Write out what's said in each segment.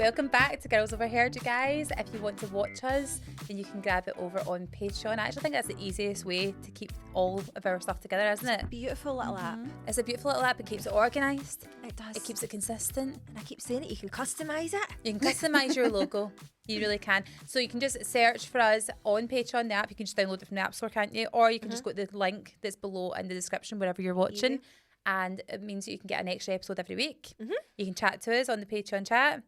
Welcome back to Girls Overheard, you guys. If you want to watch us, then you can grab it over on Patreon. I actually think that's the easiest way to keep all of our stuff together, isn't it? Beautiful little app. It's a beautiful little app. It keeps it organised. It does. It keeps it consistent. And I keep saying it, you can customise it. You can customise your logo. You really can. So you can just search for us on Patreon, the app. You can just download it from the App Store, can't you? Or you can just go to the link that's below in the description wherever you're watching. Easy. And it means that you can get an extra episode every week. You can chat to us on the Patreon chat.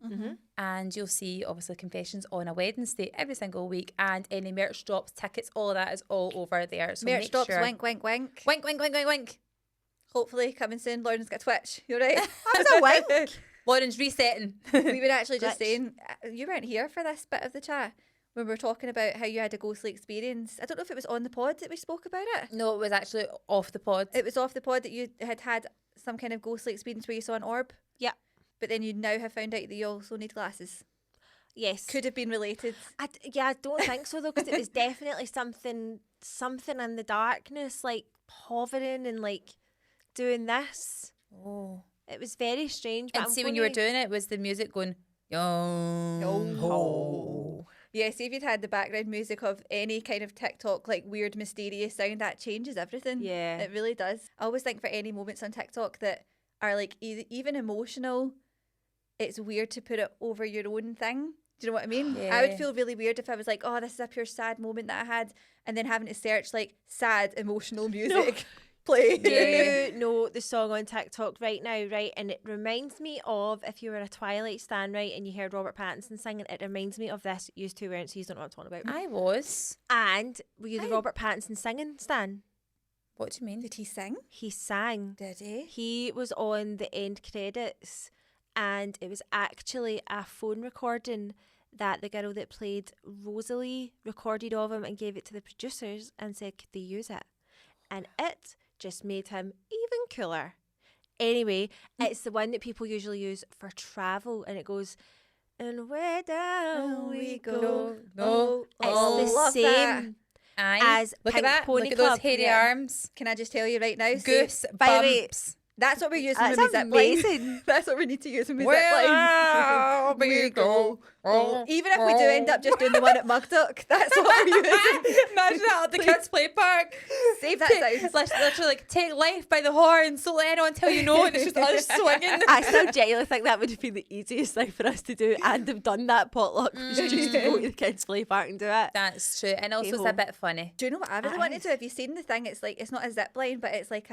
And you'll see, obviously, confessions on a Wednesday every single week. And any merch drops, tickets, all of that is all over there. So merch drops, sure. wink, wink, wink. Wink, wink, wink, wink, wink. Hopefully coming soon. Lauren's got Twitch. You're right. That was a wink. Lauren's resetting. We were actually just Twitch. saying, you weren't here for this bit of the chat when we were talking about how you had a ghostly experience. I don't know if it was on the pod that we spoke about it. No, it was actually off the pod. It was off the pod that you had some kind of ghostly experience where you saw an orb. Yeah. But then you now have found out that you also need glasses. Yes. Could have been related. I don't think so though, because it was definitely something in the darkness, like hovering and like doing this. Oh. It was very strange. But And see, when you were doing it, was the music going, yo. Yeah, see if you'd had the background music of any kind of TikTok, like weird, mysterious sound, that changes everything. Yeah. It really does. I always think for any moments on TikTok that are like even emotional, it's weird to put it over your own thing. Do you know what I mean? Yeah. I would feel really weird if I was like, oh, this is a pure sad moment that I had, and then having to search like sad, emotional music. Play. Do you know the song on TikTok right now, right? And it reminds me of, if you were a Twilight stan, right, and you heard Robert Pattinson singing, it reminds me of this. You two weren't, so you don't know what I'm talking about. I was. And were you the Robert Pattinson singing stan? What do you mean? Did he sing? He sang. Did he? He was on the end credits, and it was actually a phone recording that the girl that played Rosalie recorded of him and gave it to the producers and said, could they use it? And it just made him even cooler. Anyway, it's the one that people usually use for travel, and it goes, and where down we go. Oh, It's the love that. same Aye. as Look Pink at that. Pony Look at Club. those hairy Yeah. arms. Can I just tell you right now? Goose by the way, bumps. That's what we're using That's when we zip amazing. line. That's what we need to use when we zip Where line. we go. Even if we do end up just doing the one at Mugduck, that's what we're using. Imagine that at the kids' play park. Save that sound. Literally like, take life by the horns, don't let anyone tell you no, and it's just us swinging. I still genuinely think that would have been the easiest thing for us to do, and have done that potluck was just to go to the kids' play park and do it. That's true, and also it's a Hey-ho. bit funny. Do you know what I really It wanted is. to do? Have you seen the thing? It's like, it's not a zip line, but it's like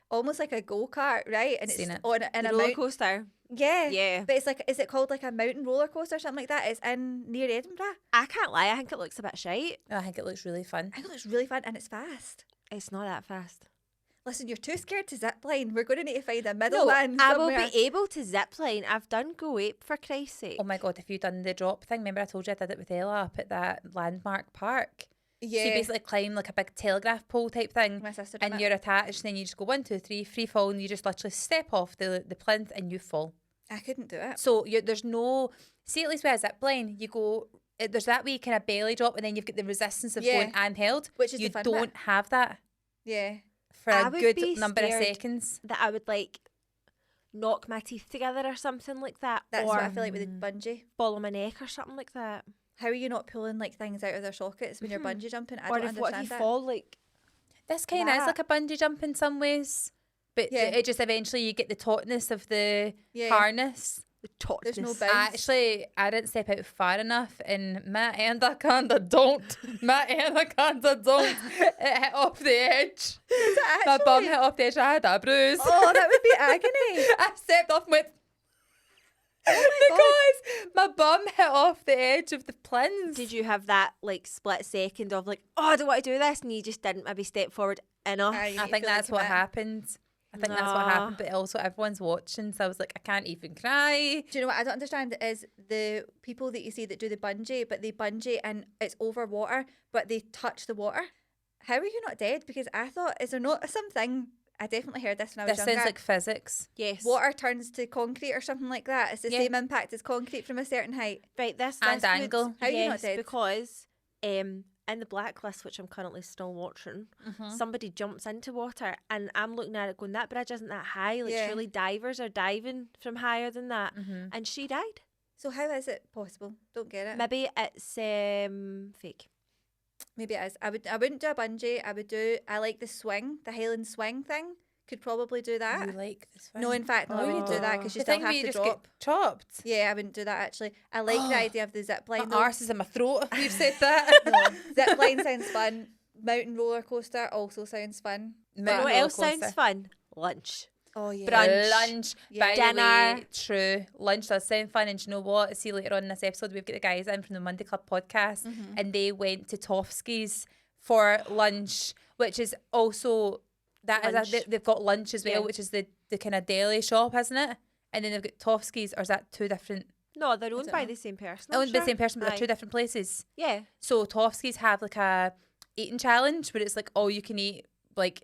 almost like a go-kart, right? And Seen it's it. on in The a roller mountain. coaster. Yeah. Yeah. But it's like, is it called like a mountain roller coaster or something like that? It's in near Edinburgh. I can't lie, I think it looks a bit shite. I think it looks really fun. I think it looks really fun and it's fast. It's not that fast. Listen, you're too scared to zip line. We're going to need to find a middleman I will somewhere. be able to zip line. I've done Go Ape for Christ's sake. Oh my god, if you've done the drop thing, remember I told you I did it with Ella up at that landmark park? Yeah. So you basically climb like a big telegraph pole type thing, My sister done and it. you're attached, and then you just go 1, 2, 3, free fall, and you just literally step off the plinth and you fall. I couldn't do it. So there's no, see, at least with a zip line, you go, there's that wee kind of belly drop, and then you've got the resistance of Yeah. going handheld. Which is you the fun don't bit. have that Yeah. for I a would good be number of scared seconds. that I would like knock my teeth together or something like that. That's or what I feel like with the bungee. fall on my neck or something like that. How are you not pulling like things out of their sockets when you're bungee jumping? I or don't if what if understand you that. fall like This kind of is that. like a bungee jump in some ways, but Yeah. it just eventually you get the tautness of the Yeah. harness. the tortoise? There's no bounce. Actually, I didn't step out far enough, and my anaconda don't. My anaconda don't. It hit off the edge. Is it My bum actually? hit off the edge. I had a bruise. Oh, that would be agony. I stepped off and went. Oh Because my bum hit off the edge of the plinth. Did you have that like split second of like, oh, I don't want to do this, and you just didn't maybe step forward enough? Aye. I You think feel that's like what a bit- happened. I think that's what happened, but also everyone's watching, so I was like, I can't even cry. Do you know what I don't understand is the people that you see that do the bungee, but they bungee and it's over water, but they touch the water. How are you not dead? Because I thought, is there not something? I definitely heard this when I was This younger. sounds like physics. Yes. Water turns to concrete or something like that. It's the Yeah. same impact as concrete from a certain height. Right, this And would- angle. How are you not yes, dead? because in the Blacklist, which I'm currently still watching, somebody jumps into water, and I'm looking at it going, that bridge isn't that high. Like Yeah. surely divers are diving from higher than that, and she died. So how is it possible? Don't get it. Maybe it's fake. Maybe it is. I wouldn't do a bungee. I like the swing, the Highland swing thing. Could probably do that. You like this one? No, in fact, no, I wouldn't do that because you The still thing have where you to just drop. get chopped. Yeah, I wouldn't do that actually. I like the idea of the zip line. My arse is in my throat if you've said that. No, zip line sounds fun. Mountain roller coaster also sounds fun. You know what else sounds fun? Lunch. Oh yeah. Brunch. Lunch, Yeah. by Dinner. the way, true. Lunch does sound fun, and do you know what? See later on in this episode, we've got the guys in from the Monday Club podcast, and they went to Tofsky's for lunch, which is also they've got lunch as well, Yeah. which is the kind of deli shop, isn't it? And then they've got Tofsky's, or is that two different? No, they're owned don't by know. the same person. Owned by the sure. same person, but they're Aye. two different places. Yeah. So Tofsky's have like a eating challenge where it's like all you can eat like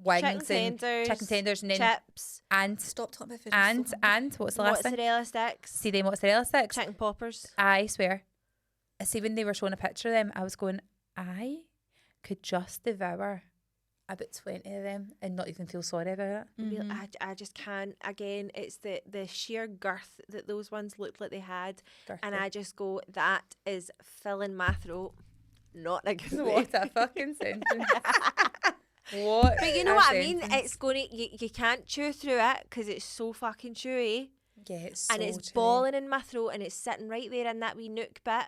wings and chicken tenders and then chips, and Stop talking about food. and what's the last thing? mozzarella sticks, See them mozzarella sticks. chicken poppers. I swear. See when they were showing a picture of them, I was going, I could just devour about 20 of them and not even feel sorry about it. Mm-hmm. I just can't. Again, it's the sheer girth that those ones looked like they had, and I just go, that is filling my throat. Not in a good way. What a fucking sentence. What? But you know a what I mean? sentence. It's going to, you can't chew through it because it's so fucking chewy. Yeah, it's so And it's chewy. balling in my throat and it's sitting right there in that wee nook bit.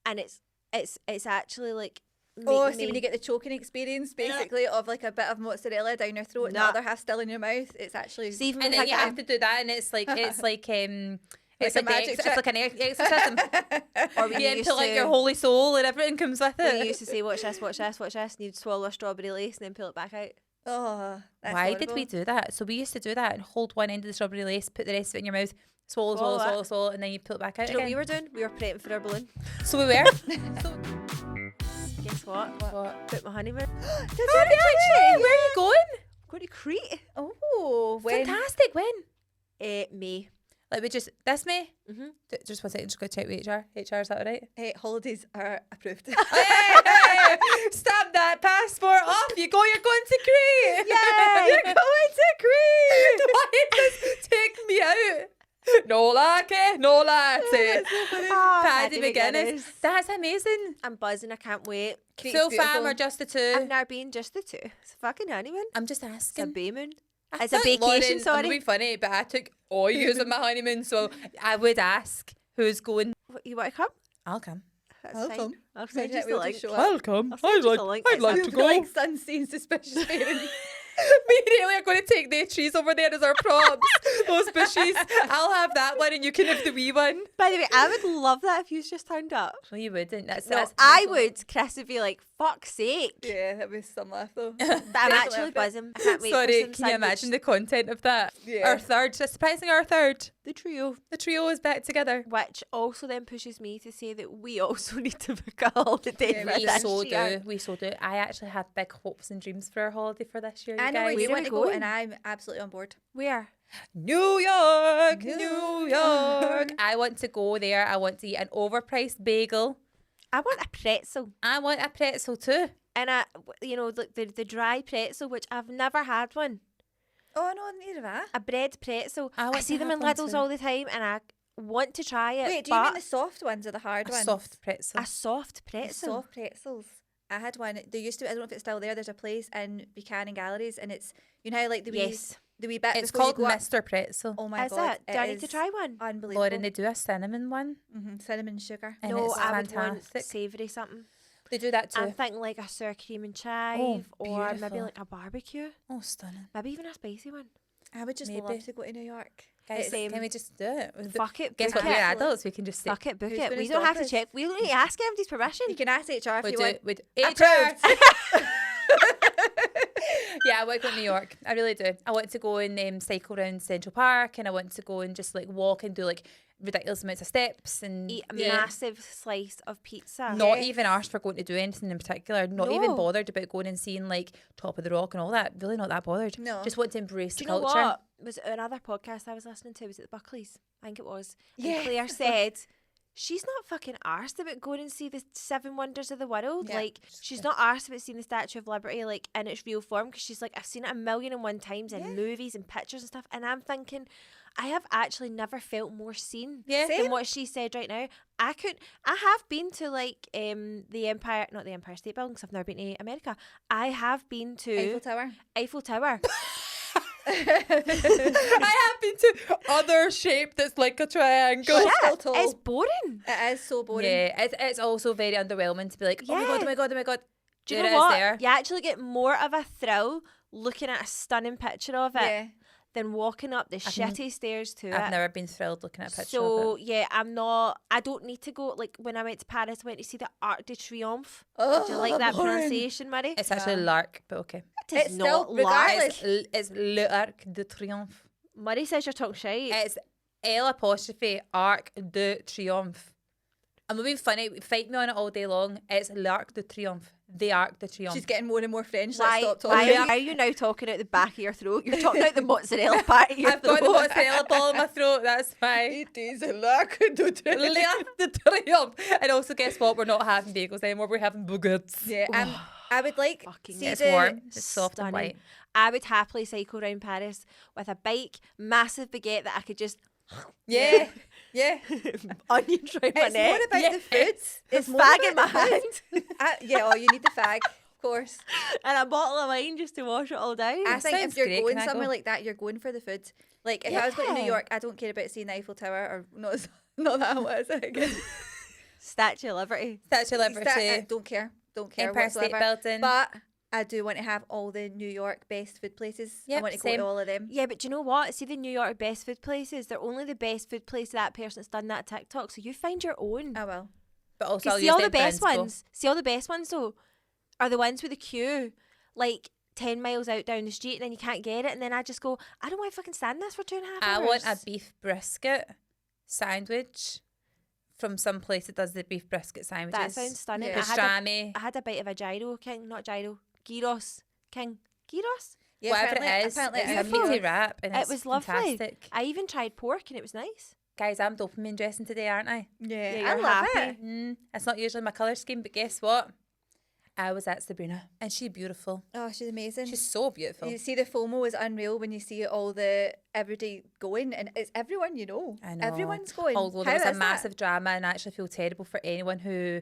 And it's actually like Oh, making see when you get the choking experience, basically, of like a bit of mozzarella down your throat and the Nah. other half still in your mouth. It's actually. See, even And with then like you a- have to do that, and it's like it's a like, magic it's like an exorcism. or when Yeah, you and used pull out to, your holy soul and everything comes with when you it. used to say, watch this, watch this, watch this, and you'd swallow a strawberry lace and then pull it back out. Oh, that's Why did horrible. we do that? So we used to do that and hold one end of the strawberry lace, put the rest of it in your mouth, swallow, Swallow swallow, it. swallow, and then you pull it back out Do you know what again. we were doing? We were prepping for our balloon. So we were. Guess what? What? Booked my honeymoon. Did you Oh, actually? where are you going? Going to Crete. Oh, when? Fantastic. When? May. Like we just this May. Mhm. Just 1 second. Just go check with HR. HR, is that all right? Hey, holidays are approved. Hey, stamp that passport off. You go. You're going to Crete. Yay! You're going to Crete. Why does this take me out? No latte, no latte. Oh, Paddy McGuinness. That's amazing. I'm buzzing. I can't wait. Crete's Full fam beautiful. or just the I've two? never been just the two. It's a fucking honeymoon. I'm just It's a asking. bay moon. I It's a thought vacation, Lauren, sorry. I'm being funny, but I took all years of my honeymoon, so I would ask who's going. You want to come? I'll come. That's I'll fine. come. I'll send Imagine you we'll the just link. show up. I'll come. I'll send you the link. It's We'll be like Sunstein suspicious parents. Me and Haley are going to take the trees over there as our props. Those bushes. I'll have that one and you can have the wee one. By the way, I would love that if you just turned up. Well, you wouldn't. That's No, that's I would. Chris would be like, fuck's sake. Yeah, that was some laugh though. But I'm Definitely actually have it. buzzing. I can't wait for Sorry, some can you imagine sandwich. the content of that? Yeah. Our third, surprising our third. The trio. The trio is back together. Which also then pushes me to say that we also need to book a holiday Yeah, for We this so year. do. We so do. I actually have big hopes and dreams for our holiday for this year. I you know where guys. you Where are want we to go, going? and I'm absolutely on board. Where? New York, New New York. York. I want to go there. I want to eat an overpriced bagel. I want a pretzel. I want a pretzel too. And the dry pretzel, which I've never had one. Oh no, neither have I. A bread pretzel. I I want see to them have in one Lidl's too. all the time, and I want to try it. Wait, do you mean but the soft ones or the hard A ones? soft pretzel. a soft The pretzel? soft pretzels. I had one. There used to. I don't know if it's still there. There's a place in Buchanan Galleries, and it's how like the wee Yes. the wee bit. It's before you called go up- Mr. Pretzel. Oh my Is god! it? Do I need to try one? Unbelievable. Lauren, they do a cinnamon one. Cinnamon sugar. And No, it's I would want fantastic. savoury something. They do that too. I'm thinking like a sour cream and chive, or maybe beautiful. like a barbecue, Oh, stunning. maybe even a spicy one. I would just Maybe. love to go to New York. Guys, Same. can we just do it? Fuck it, Guess book what? We're it. adults. We can just say. Fuck it, book Who's it. gonna We don't have stop to us? check. We don't need to ask anybody's permission. You can ask HR if We you do want. it with Approved. HR. Yeah, I want to go to New York. I really do. I want to go and cycle around Central Park, and I want to go and just like walk and do like ridiculous amounts of steps and Eat a yeah. massive slice of pizza. Not Yes. even asked for going to do anything in particular. Not even No. bothered about going and seeing like Top of the Rock and all that. Really not that bothered. No. Just want to embrace Do the you know culture. what? Was it another podcast I was listening to? Was it the Buckleys? I think it was. Yeah. And Claire said she's not fucking arsed about going and see the 7 wonders of the world. Yeah. Like, she's not arsed about seeing the Statue of Liberty, like, in its real form, because she's like, I've seen it 1,000,001 times in movies and pictures and stuff, and I'm thinking, I have actually never felt more seen than what she said right now. I have been to, like, not the Empire State Building, because I've never been to America. I have been to Eiffel Tower. I have been to other shape that's like a triangle. Yeah, so tall. it's boring. It is so boring. Yeah, it's also very underwhelming to be like, oh my god, oh my god, oh my god. Do you There know it is what? there. You actually get more of a thrill looking at a stunning picture of it Yeah. than walking up the shitty stairs to I've it. never been thrilled looking at a picture So of it. yeah, I don't need to go. Like, when I went to Paris, I went to see the Arc de Triomphe. Oh, Do you like that boring. pronunciation, Murray? It's actually Lark, but okay. It is It's not still, Lark. regardless. It's Le Arc de Triomphe. Murray says you're talking shite. It's L apostrophe Arc de Triomphe. I'm not being funny. Fight me on it all day long. It's L'Arc de Triomphe. The Arc de Triomphe. She's getting more and more French. Why, Let's stop why talking. are you now talking out the back of your throat? You're talking out the mozzarella part of your I've throat. got the mozzarella ball in my throat. That's why. It is a L'Arc de Triomphe. L'Arc de Triomphe. And also, guess what? We're not having bagels anymore. We're having baguettes. Yeah, I would like Fucking see It's the warm. It's soft and Stunning. white. I would happily cycle around Paris with a bike, massive baguette that I could just yeah, yeah. onions round my It's neck. more about the foods. It's more fag about in my the food. hand Yeah, you need the fag, of course. and a bottle of wine just to wash it all down. I think sounds if you're great. going Can I somewhere go? like that, you're going for the food. Like if I was going to New Yeah. York, I don't care about seeing the Eiffel Tower or not that what is it again? Statue of Liberty. Statue of Liberty. Don't care Empire State whatsoever. Building. But I do want to have all the New York best food places. I Yep, want to go same. to all of them. Yeah, but do you know what? See, the New York best food places, they're only the best food place that person's done that TikTok. So you find your own. I will. But also, I'll See use all them the for best inspo. ones. See all the best ones though, are the ones with the queue, like 10 miles out down the street, and then you can't get it, and then I just go, I don't want to fucking stand this for 2.5 hours. I want a beef brisket sandwich from some place that does the beef brisket sandwiches. That sounds stunning. Yeah. Pastrami. I had a bite of a gyro king, not gyro, gyros king, gyros. Yeah, Whatever apparently- it is, apparently it's it a is meaty beautiful. wrap and It it's was lovely. fantastic. I even tried pork and it was nice. Guys, I'm dopamine dressing today, aren't I? Yeah, Yeah, I you're love happy. it. It's not usually my colour scheme, but guess what? I was at Sabrina and she's beautiful. Oh, she's amazing. She's so beautiful. You see, the FOMO is unreal when you see all the everybody going, and it's everyone you know. I know. Everyone's going. Although How there was a is that? massive drama, and I actually feel terrible for anyone who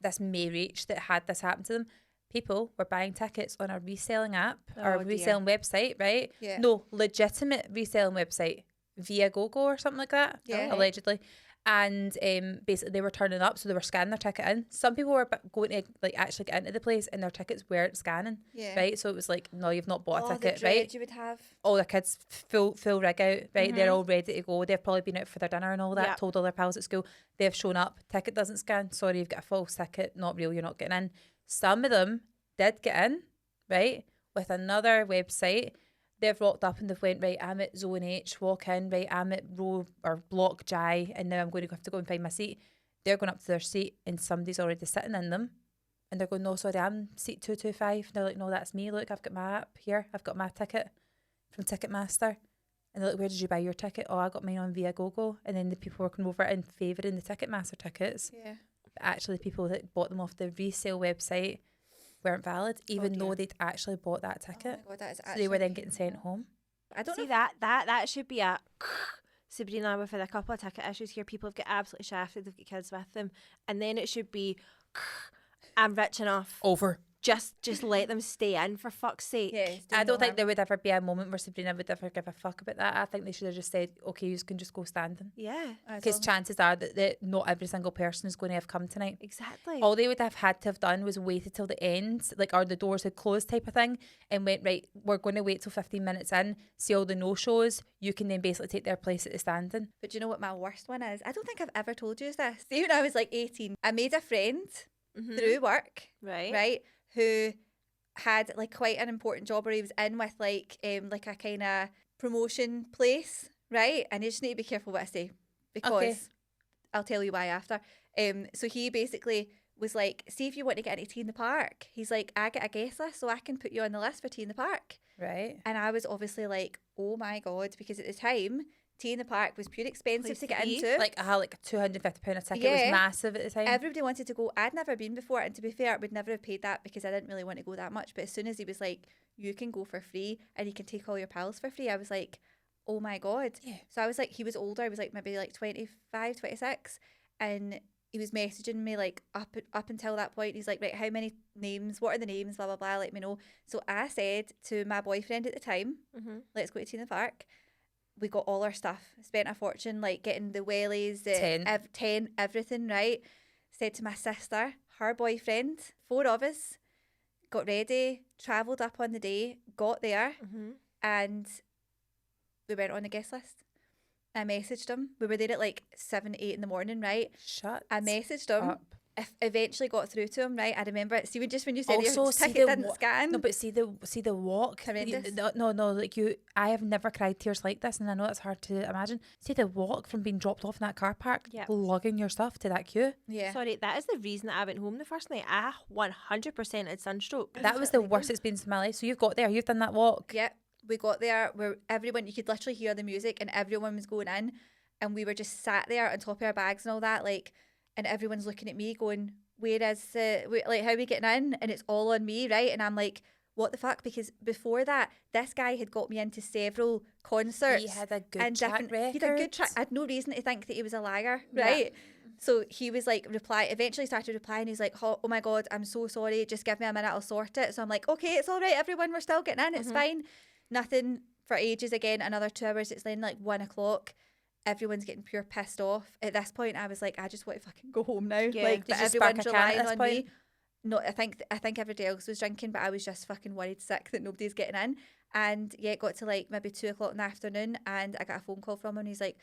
this may reach that had this happen to them. People were buying tickets on a reselling app or Oh, a dear. reselling website, right? Yeah. No, legitimate reselling website via GoGo or something like that, Yeah. allegedly. And basically they were turning up, so they were scanning their ticket in. Some people were going to like actually get into the place and their tickets weren't scanning, Yeah. right? So it was like, no, you've not bought Oh, a the ticket, dread right? you would have. All the kids full rig out, right? They're all ready to go. They've probably been out for their dinner and all that, Yep. told all their pals at school. They've shown up, ticket doesn't scan, sorry, you've got a false ticket, not real, you're not getting in. Some of them did get in, right, with another website. They've rocked up and they've went, right, I'm at zone H, walk in, right, I'm at row or block J, and now I'm going to have to go and find my seat. They're going up to their seat and somebody's already sitting in them. And they're going, no, sorry, I'm seat 225. And they're like, no, that's me. Look, I've got my app here. I've got my ticket from Ticketmaster. And they're like, where did you buy your ticket? Oh, I got mine on via GoGo. And then the people were coming over and favouring the Ticketmaster tickets. Yeah. But actually, the people that bought them off the resale website weren't valid, even dear. though they'd actually bought that Oh ticket. my God, that is So they were then actually- getting sent home. I don't See know. that should be a Sabrina. We've had a couple of ticket issues here. People have got absolutely shafted. They've got kids with them, and then it should be, I'm rich enough. Over. Just let them stay in for fuck's sake. Yeah, it's I doing don't no think harm. there would ever be a moment where Sabrina would ever give a fuck about that. I think they should have just said, okay, you can just go standing. Yeah, As Because long- chances are that not every single person is going to have come tonight. exactly. All they would have had to have done was waited till the end, like, or the doors had closed type of thing, and went, right, we're going to wait till 15 minutes in, see all the no-shows, you can then basically take their place at the standing. But do you know what my worst one is? I don't think I've ever told you this. See, when I was like 18, I made a friend through work, right, who had like quite an important job where he was in with like a kind of promotion place, right? And you just need to be careful what I say because Okay. I'll tell you why after. So he basically was like, see if you want to get into tea in the park. He's like, I get a guest list so I can put you on the list for tea in the park. Right. And I was obviously like, oh my God, because at the time, Tea in the Park was pure expensive Place to to get be. into. Like I had like £250 a ticket. It Yeah. was massive at the time. Everybody wanted to go. I'd never been before, and to be fair, I would never have paid that because I didn't really want to go that much. But as soon as he was like, you can go for free and you can take all your pals for free, I was like, oh my God. Yeah. So I was like, he was older. I was like maybe like 25, 26. And he was messaging me like up until that point. He's like, right, how many names? What are the names? Blah, blah, blah. Let me know. So I said to my boyfriend at the time, let's go to Tea in the Park. We got all our stuff, spent a fortune, like getting the wellies, the tent, everything, right? Said to my sister, her boyfriend, 4 of us, got ready, travelled up on the day, got there, and we went on the guest list. I messaged him. We were there at like 7, 8 in the morning, right? I messaged him. up. Eventually got through to him, right? I remember it. See, when you said Also, your see ticket the didn't scan. No, but see the walk. Horrendous. No, like you. I have never cried tears like this, and I know it's hard to imagine. See the walk from being dropped off in that car park, lugging your stuff to that queue. Yeah. Sorry, that is the reason that I went home the first night. I 100% had sunstroke. That was the worst experience of my life. So you've got there, you've done that walk. Yep. We got there where everyone, you could literally hear the music and everyone was going in, and we were just sat there on top of our bags and all that, like, and everyone's looking at me going, where is like, how are we getting in? And it's all on me, right? And I'm like, what the fuck? Because before that, this guy had got me into several concerts. He had a good and track record. He had a good track. I had no reason to think that he was a liar, right? So he was like, eventually started replying. He's like, oh my God, I'm so sorry. Just give me a minute, I'll sort it. So I'm like, okay, it's all right, everyone, we're still getting in. It's fine. Nothing for ages again, another 2 hours. It's then like 1 o'clock. Everyone's getting pure pissed off. At this point, I was like, I just want to fucking go home now. Yeah. Like, Did but you spark everyone's a can at relying this on point? me. No, I think everybody else was drinking, but I was just fucking worried sick that nobody's getting in. And yeah, it got to like maybe 2 o'clock in the afternoon, and I got a phone call from him. And he's like,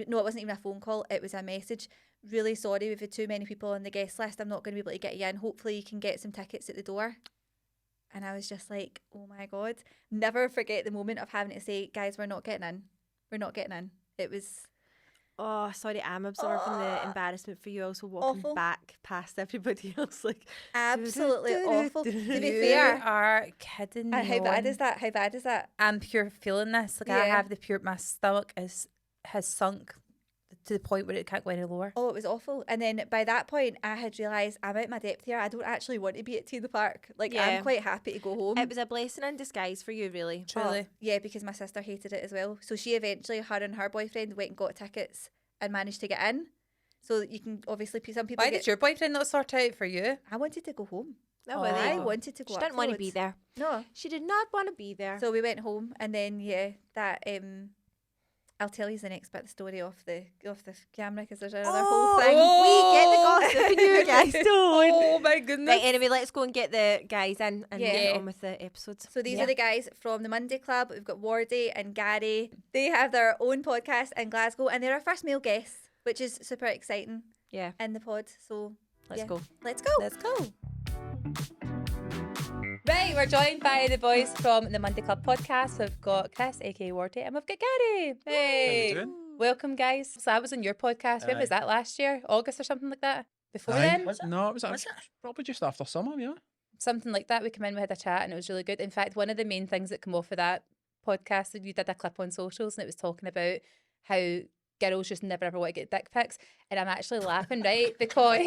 no, it wasn't even a phone call. It was a message. Really sorry, we've had too many people on the guest list. I'm not going to be able to get you in. Hopefully you can get some tickets at the door. And I was just like, oh my God. Never forget the moment of having to say, guys, we're not getting in. We're not getting in. It was... Oh, sorry, I'm absorbing the embarrassment for you also walking Awful. back past everybody else. Like, absolutely awful. To be You fair, are kidding me. how bad on. is that? How bad is that? I'm pure feeling this. Like I Yeah. have my stomach has sunk to the point where it can't go any lower. Oh, it was awful. And then by that point, I had realised I'm out my depth here. I don't actually want to be at Tea in the Park. Like, Yeah. I'm quite happy to go home. it was a blessing in disguise for you, really. Truly. Yeah, because my sister hated it as well. So she eventually, her and her boyfriend went and got tickets and managed to get in. So you can obviously, some people Why did your boyfriend not sort out for you? I wanted to go home. Oh, well, I Oh. wanted to go She didn't want to afterwards. be there. No. She did not want to be there. So we went home, and then yeah, that I'll tell you the next bit of the story off the camera because there's another whole thing. We get the gossip and you guys don't. Oh my goodness. Right, anyway, let's go and get the guys in and Yeah. get on with the episodes. So these Yeah. are the guys from the Monday Club. We've got Wardy and Gary. They have their own podcast in Glasgow, and they're our first male guests, which is super exciting Yeah, in the pod. So let's yeah. go. Let's go. Let's go. Right, we're joined by the boys from the Monday Club podcast. We've got Chris, aka Wardy, and we've got Gary. Hey, doing? welcome, guys. So I was on your podcast. When was that? Last year, August or something like that. Before then, No, it was probably just after summer, yeah. something like that. We came in, we had a chat, and it was really good. In fact, one of the main things that came off of that podcast, you did a clip on socials, and it was talking about how girls just never ever want to get dick pics, and I'm actually laughing, right? Because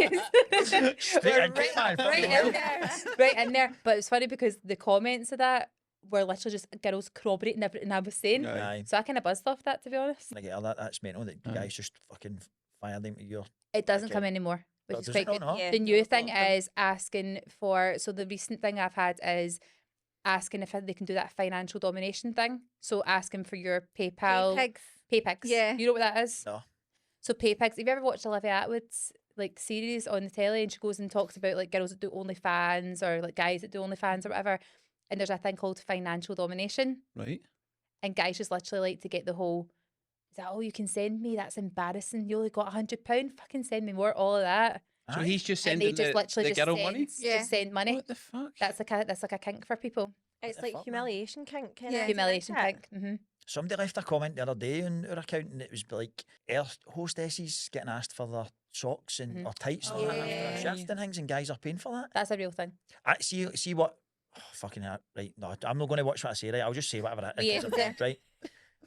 Straight we're into it, man. right in there, right in there. But it's funny because the comments of that were literally just girls corroborating everything I was saying. Aye. So I kind of buzzed off that, to be honest. Like, that's mental that Aye. guys just fucking fire them to your... It doesn't Okay. come anymore, which Oh, is does quite it? Oh, good. no. Yeah. The new No, thing no. is asking for, so the recent thing I've had is asking if they can do that financial domination thing. So asking for your PayPal. Pigs. PayPix. Yeah. You know what that is? No. So PayPix, have you ever watched Olivia Atwood's like series on the telly, and she goes and talks about like girls that do OnlyFans or like guys that do OnlyFans or whatever, and there's a thing called financial domination, Right. and guys just literally like to get the whole, is that all you can send me? That's embarrassing. You only got £100. Fucking send me more. All of that. So Aye. he's just And they sending just the literally just girl send, money? Yeah. just send money. What the fuck? That's like a kink for people. It's the like fuck, man? humiliation kink. Kinda, Yeah. isn't Humiliation it? kink. Mm-hmm. Somebody left a comment the other day on our account, and it was like air hostesses getting asked for their socks and or tights and all that Yeah. after a shift and things, and guys are paying for that. That's a real thing. I see what... Oh, fucking hell, right. No, I'm not going to watch what I say, right? I'll just say whatever it Yeah. is. Right?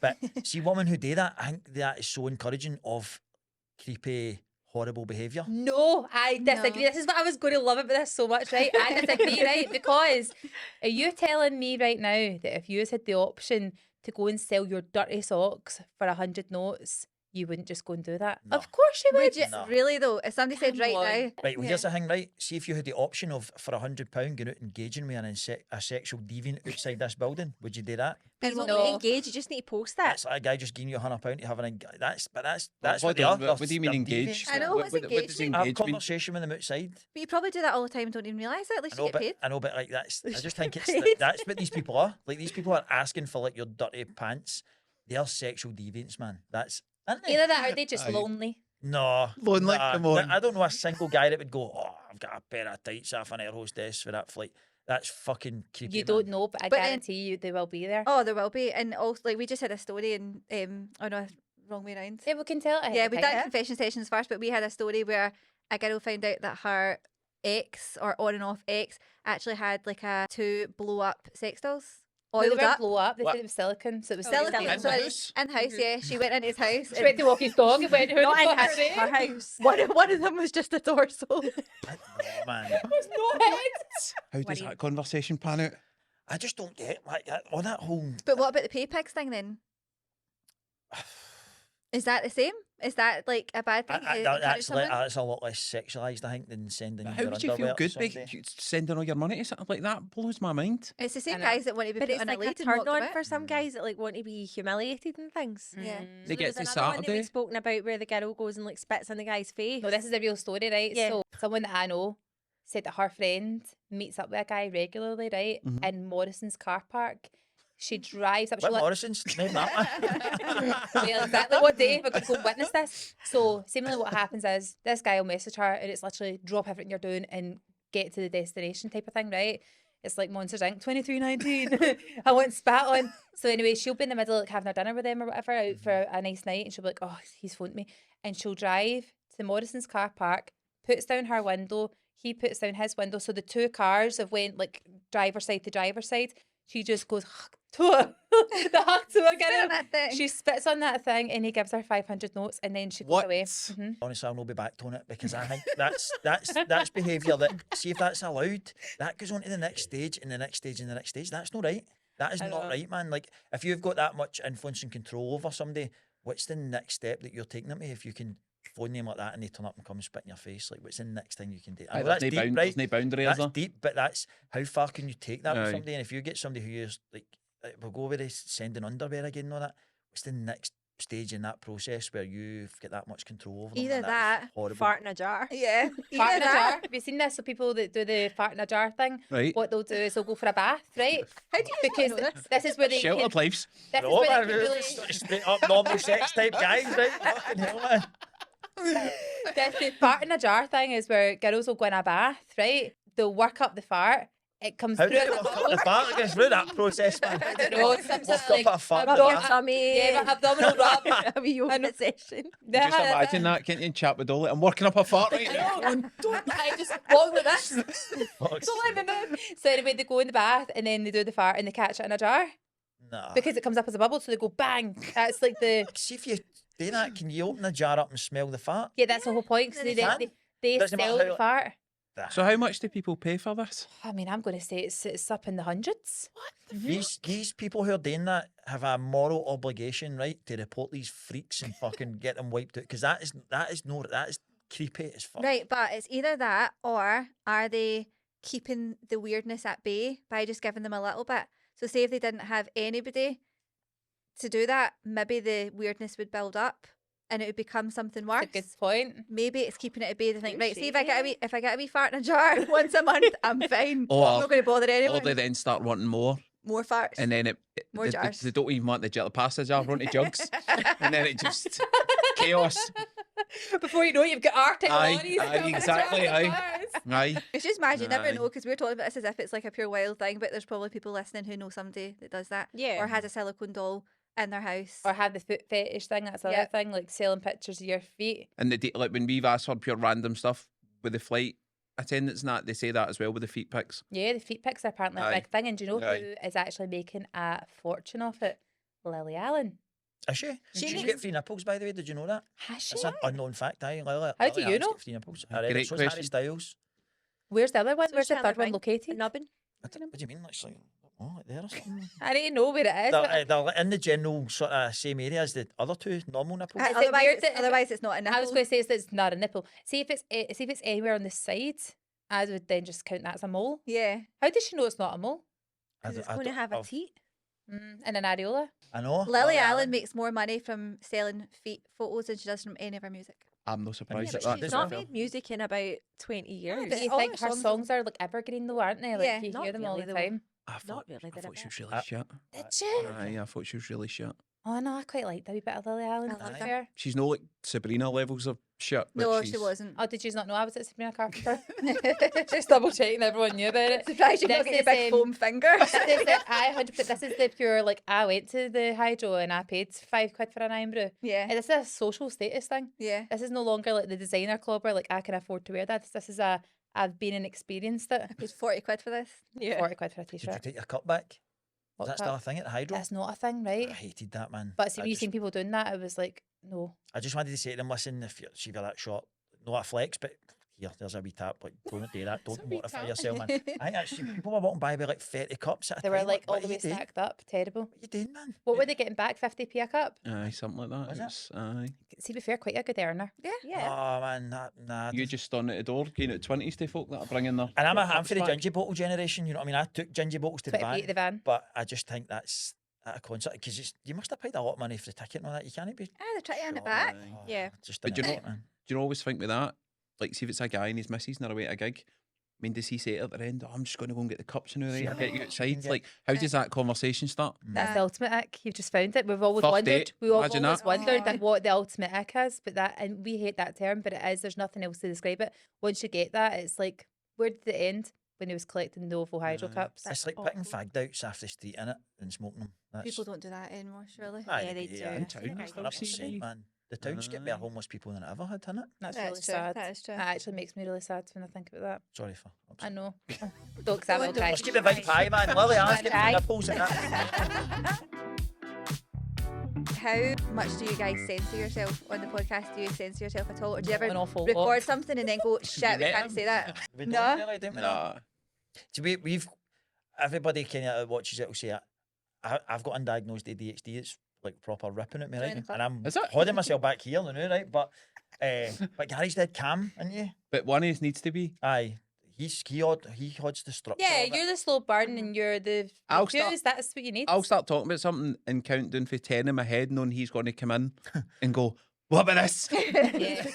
But see, women who do that, I think that is so encouraging of creepy, horrible behaviour. No, I disagree. No. This is what I was going to love about this so much, right? I disagree, right? Because are you telling me right now that if you had the option to go and sell your dirty socks for 100 notes, you wouldn't just go and do that? No. Of course you would. Would you No. really though? If somebody said Come right on. now, Right, well, here's the thing, right? See if you had the option of, for £100, going out engaging with a sexual deviant outside this building, would you do that? But you won't No. engage, you just need to post that. That's like a guy just giving you £100 to have an that's What what they are. do you mean They're engage? deviants. I know, what's What does engagement? Have engage mean? conversation with them outside. but you probably do that all the time and don't even realise it. At least you get paid. I know, but like that's. I just think it's Paid. that's what these people are. Like these people are asking for like your dirty pants. They are sexual deviants, man. That's aren't they? Either that or are they just Aye. lonely? No, Lonely, nah, come on. I don't know a single guy that would go, oh, I've got a pair of tights off an air hostess for that flight. That's fucking creepy. You man. don't know, but I But then- guarantee you they will be there. Oh, there will be, and also like we just had a story and oh no, wrong way around. Yeah, we can tell it. Yeah, we done confession sessions first, but we had a story where a girl found out that her ex or on and off ex actually had like two blow up sex dolls. No, they Oiled weren't up. blow up. They What? said it was silicone, so it was Silicone, silicone. In so the it's house? in house, yeah. She went into his house. She went to walk his dog and went, who Not the in fuck are they? her house. one of them was just a torso. No, man. There's no head. How does that conversation pan out? I just don't get like on that whole. But what about the pay pigs thing then? Is that the same? Is that like a bad thing? to encourage someone? That's a lot less sexualised, I think, than sending. How your would you feel underwear to good somebody. sending all your money to something like that? Blows my mind. It's the same I know. guys that want to be But put it's on like a a lead and turn walked on about. for some guys that like want to be humiliated and things. Yeah. Mm. They So get there's to another one that Saturday. we've spoken about where the girl goes and like spits in the guy's face. No, this is a real story, right? Yeah. So someone that I know said that her friend meets up with a guy regularly, right? Mhm. In Morrison's car park. She drives up. What She like, Morrison's? Name that. well, exactly what day we're going to go witness this. So seemingly what happens is this guy will message her and it's literally drop everything you're doing and get to the destination type of thing, right? It's like Monsters Inc. 2319. I want spat on. So anyway, she'll be in the middle like having her dinner with them or whatever out for a nice night and she'll be like, oh, he's phoned me. And she'll drive to Morrison's car park, puts down her window, he puts down his window. So the two cars have went like driver side to driver side. She just goes to her. The hug to her. Spit on that thing. She spits on that thing and he gives her 500 notes and then she goes What? away. Mhm. Honestly, I'll not be back on it because I think that's behaviour that, see if that's allowed, that goes on to the next stage and the next stage and the next stage. That's not right. That is I not know. right, man. Like if you've got that much influence and control over somebody, what's the next step that you're taking them to? If you can phone them like that and they turn up and come and spit in your face, like what's the next thing you can do? I know There's that's no deep, there's right? no boundaries That's there. deep, but that's how far can you take that with Aye. somebody? And if you get somebody who is like we'll go over this sending underwear again and all that, what's the next stage in that process where you've got that much control over them? Either And that, is horrible. Fart in a jar. Yeah. Fart Either in a that. jar. Have you seen this? So people that do the fart in a jar thing, Right. what they'll do is they'll go for a bath, right? How do you Because know this? this is where they Sheltered can, lives. this is No, where man, they can really, straight up normal sex type guys, right? Fucking hell, man. the fart in a jar thing is where girls will go in a bath, right? They'll work up the fart. It comes How through. do you work up the fart? I guess through that process, man. I don't know. Some Work sort of up a fart. Rub Rub your your tummy. yeah, but abdominal rub. Have a yoga know. session. Yeah, Just imagine that, can't you, in chat with Dolly? I'm working up a fart right now. I just walk with this. Fuck's Don't let me move. So anyway, they go in the bath and then they do the fart and they catch it in a jar Nah. because it comes up as a bubble. So they go bang. That's like the See if you do that, can you open the jar up and smell the fart? yeah. That's the whole point. 'Cause They they can. they Doesn't matter sell how- the fart. So how much do people pay for this? I mean, I'm going to say it's up in the hundreds. These people who are doing that have a moral obligation, right, to report these freaks and fucking get them wiped out because that is creepy as fuck. Right, but it's either that or are they keeping the weirdness at bay by just giving them a little bit? So say if they didn't have anybody to do that, maybe the weirdness would build up and it would become something worse. That's a good point. Maybe it's keeping it at bay. They think, right, see if Touche. if I get a wee fart in a jar once a month, I'm fine. Or- I'm not going to bother Or anyone. they then start wanting more, More farts. and then More jars. they don't even want the jar, pass the jar, run to jugs, and then it just chaos. Before you know it, you've got Arctic Aye, lorries. aye, filled with exactly, jars of aye. jars. Aye. It's just mad. You never Aye. know because we're talking about this as if it's like a pure wild thing, but there's probably people listening who know somebody that does that. Yeah. Or has a silicone doll in their house. Or have the foot fetish thing. That's the other Yep. thing, like selling pictures of your feet. And like when we've asked for pure random stuff with the flight attendants and that, they say that as well with the feet pics. Yeah, the feet pics are apparently a Aye. big thing. And do you know Aye. who is actually making a fortune off it? Lily Allen. Is she? She She's needs- got 3 nipples, by the way. Did you know that? Has she? It's an unknown fact. How do you know? 3 nipples. I read Great it. So it's Harry question. Styles. Where's the other one? So Where's the Chandler third one Bing, located? Nubbin. What do you mean? Like, like there or something? I need to know where it is. but They're in the general sort of same area as the other 2 normal nipples. Is it Otherwise, weird it's, that if- otherwise it's not a nipple. I was going to say it's not a nipple. See if it's anywhere on the side, I would then just count that as a mole. Yeah. How does she know it's not a mole? Because it's I going to don't- have a I've- teat. And an areola. I know. Lily Allen makes more money from selling feet photos than she does from any of her music. I'm no surprised Yeah, at but that. She's as not well. made music in about 20 years. Do you all think her her songs songs are like evergreen though, aren't they? Like Yeah. you Not hear them all really, the though. time. I thought, Not really, I they're a thought she was bit- really shit. Did you? Aye, I thought she was really shit. Oh no, I quite liked a wee bit of Lily Allen. I To love be her. fair. She's no like Sabrina levels of shit. But No, she's, she wasn't. Oh, did you not know I was at Sabrina Carpenter? Just double checking everyone knew about it. Surprised you not This get your is, big foam finger. This is the, I 100%. This is the pure like I went to the hydro and I paid £5 for an iron brew. yeah. And this is a social status thing. Yeah. This is no longer like the designer club where like I can afford to wear that. This is a I've been and experienced it. I paid 40 quid for this. Yeah. £40 for a Did you t-shirt. take your cup back? What Is that cup? still a thing at the Hydro? That's not a thing, I right? hated that, man. But see, I when you just- seen people doing that, it was like, no. I just wanted to say to them, listen, if you're that short, not a flex, but here, there's a wee tap. Like, don't do that. Don't mortify yourself, man. I think actually people were walking by with like 30 cups at a They time. were like all what the are way you doing? stacked up. Terrible. What are you doing, man? What were they getting back? 50p a cup? Aye, something like that. Was it? It's- Aye. See, to be fair, quite a good earner. Yeah. Oh, man, nah. You just stand at the door, going out 20s to folk that are bringing their. And I'm a their ham cups for the back. ginger bottle generation, you know what I mean? I took ginger bottles to the 20p van, at the van. but I just think that's at a concert, because you must have paid a lot of money for the ticket and all that. You can't be. Ah, they're trying to earn it short, back. man. Oh, Yeah. Just But didn't you know- know, man. Do you always think with that? Like, see if it's a guy and his missus and they're away at a gig. I mean, does he say at the end, oh, I'm just going to go and get the cups now, right? I'll get you outside. Yeah. Like, how does that conversation start? That's Nah. the ultimate ick. You've just found it. We've always First wondered. date, We all imagine always that. wondered Aw. that what the ultimate ick is, but that, and we hate that term, but it is. There's nothing else to describe it. Once you get that, it's like, where did it end when he was collecting the Ovo Hydro cups? It's like picking fag outs off the street in it and smoking them. That's, People don't do that anymore, surely. Aye, Yeah, they do. Yeah, I in think town, I it's do. 100%, man. The town's get more Aye. homeless people than it ever had, hasn't it? That's That really is true, sad. that is true. That actually makes me really sad when I think about that. Sorry for. I know. Don't because I will cry. Let's keep the vibe high, man. Lily Allen's getting Aye. nipples and that. How much do you guys censor yourself on the podcast? Do you censor yourself at all? Or do you ever An awful record lot. something and then go, shit, we let can't him. say that? We No. don't really, don't we? Nah. So we've everybody kind of watches it will say I've got undiagnosed ADHD. It's like proper ripping at me, right? Join the club. And I'm Is it? holding myself back here, you know, right? But Gary's dead calm, isn't you? But one of us needs to be. Aye, he hodges the structure. Yeah, of it. you're the slow burn and you're the I'll start- fuse. That's what you need. I'll start talking about something and count down for 10 in my head, knowing he's going to come in and go, what about this? Yeah.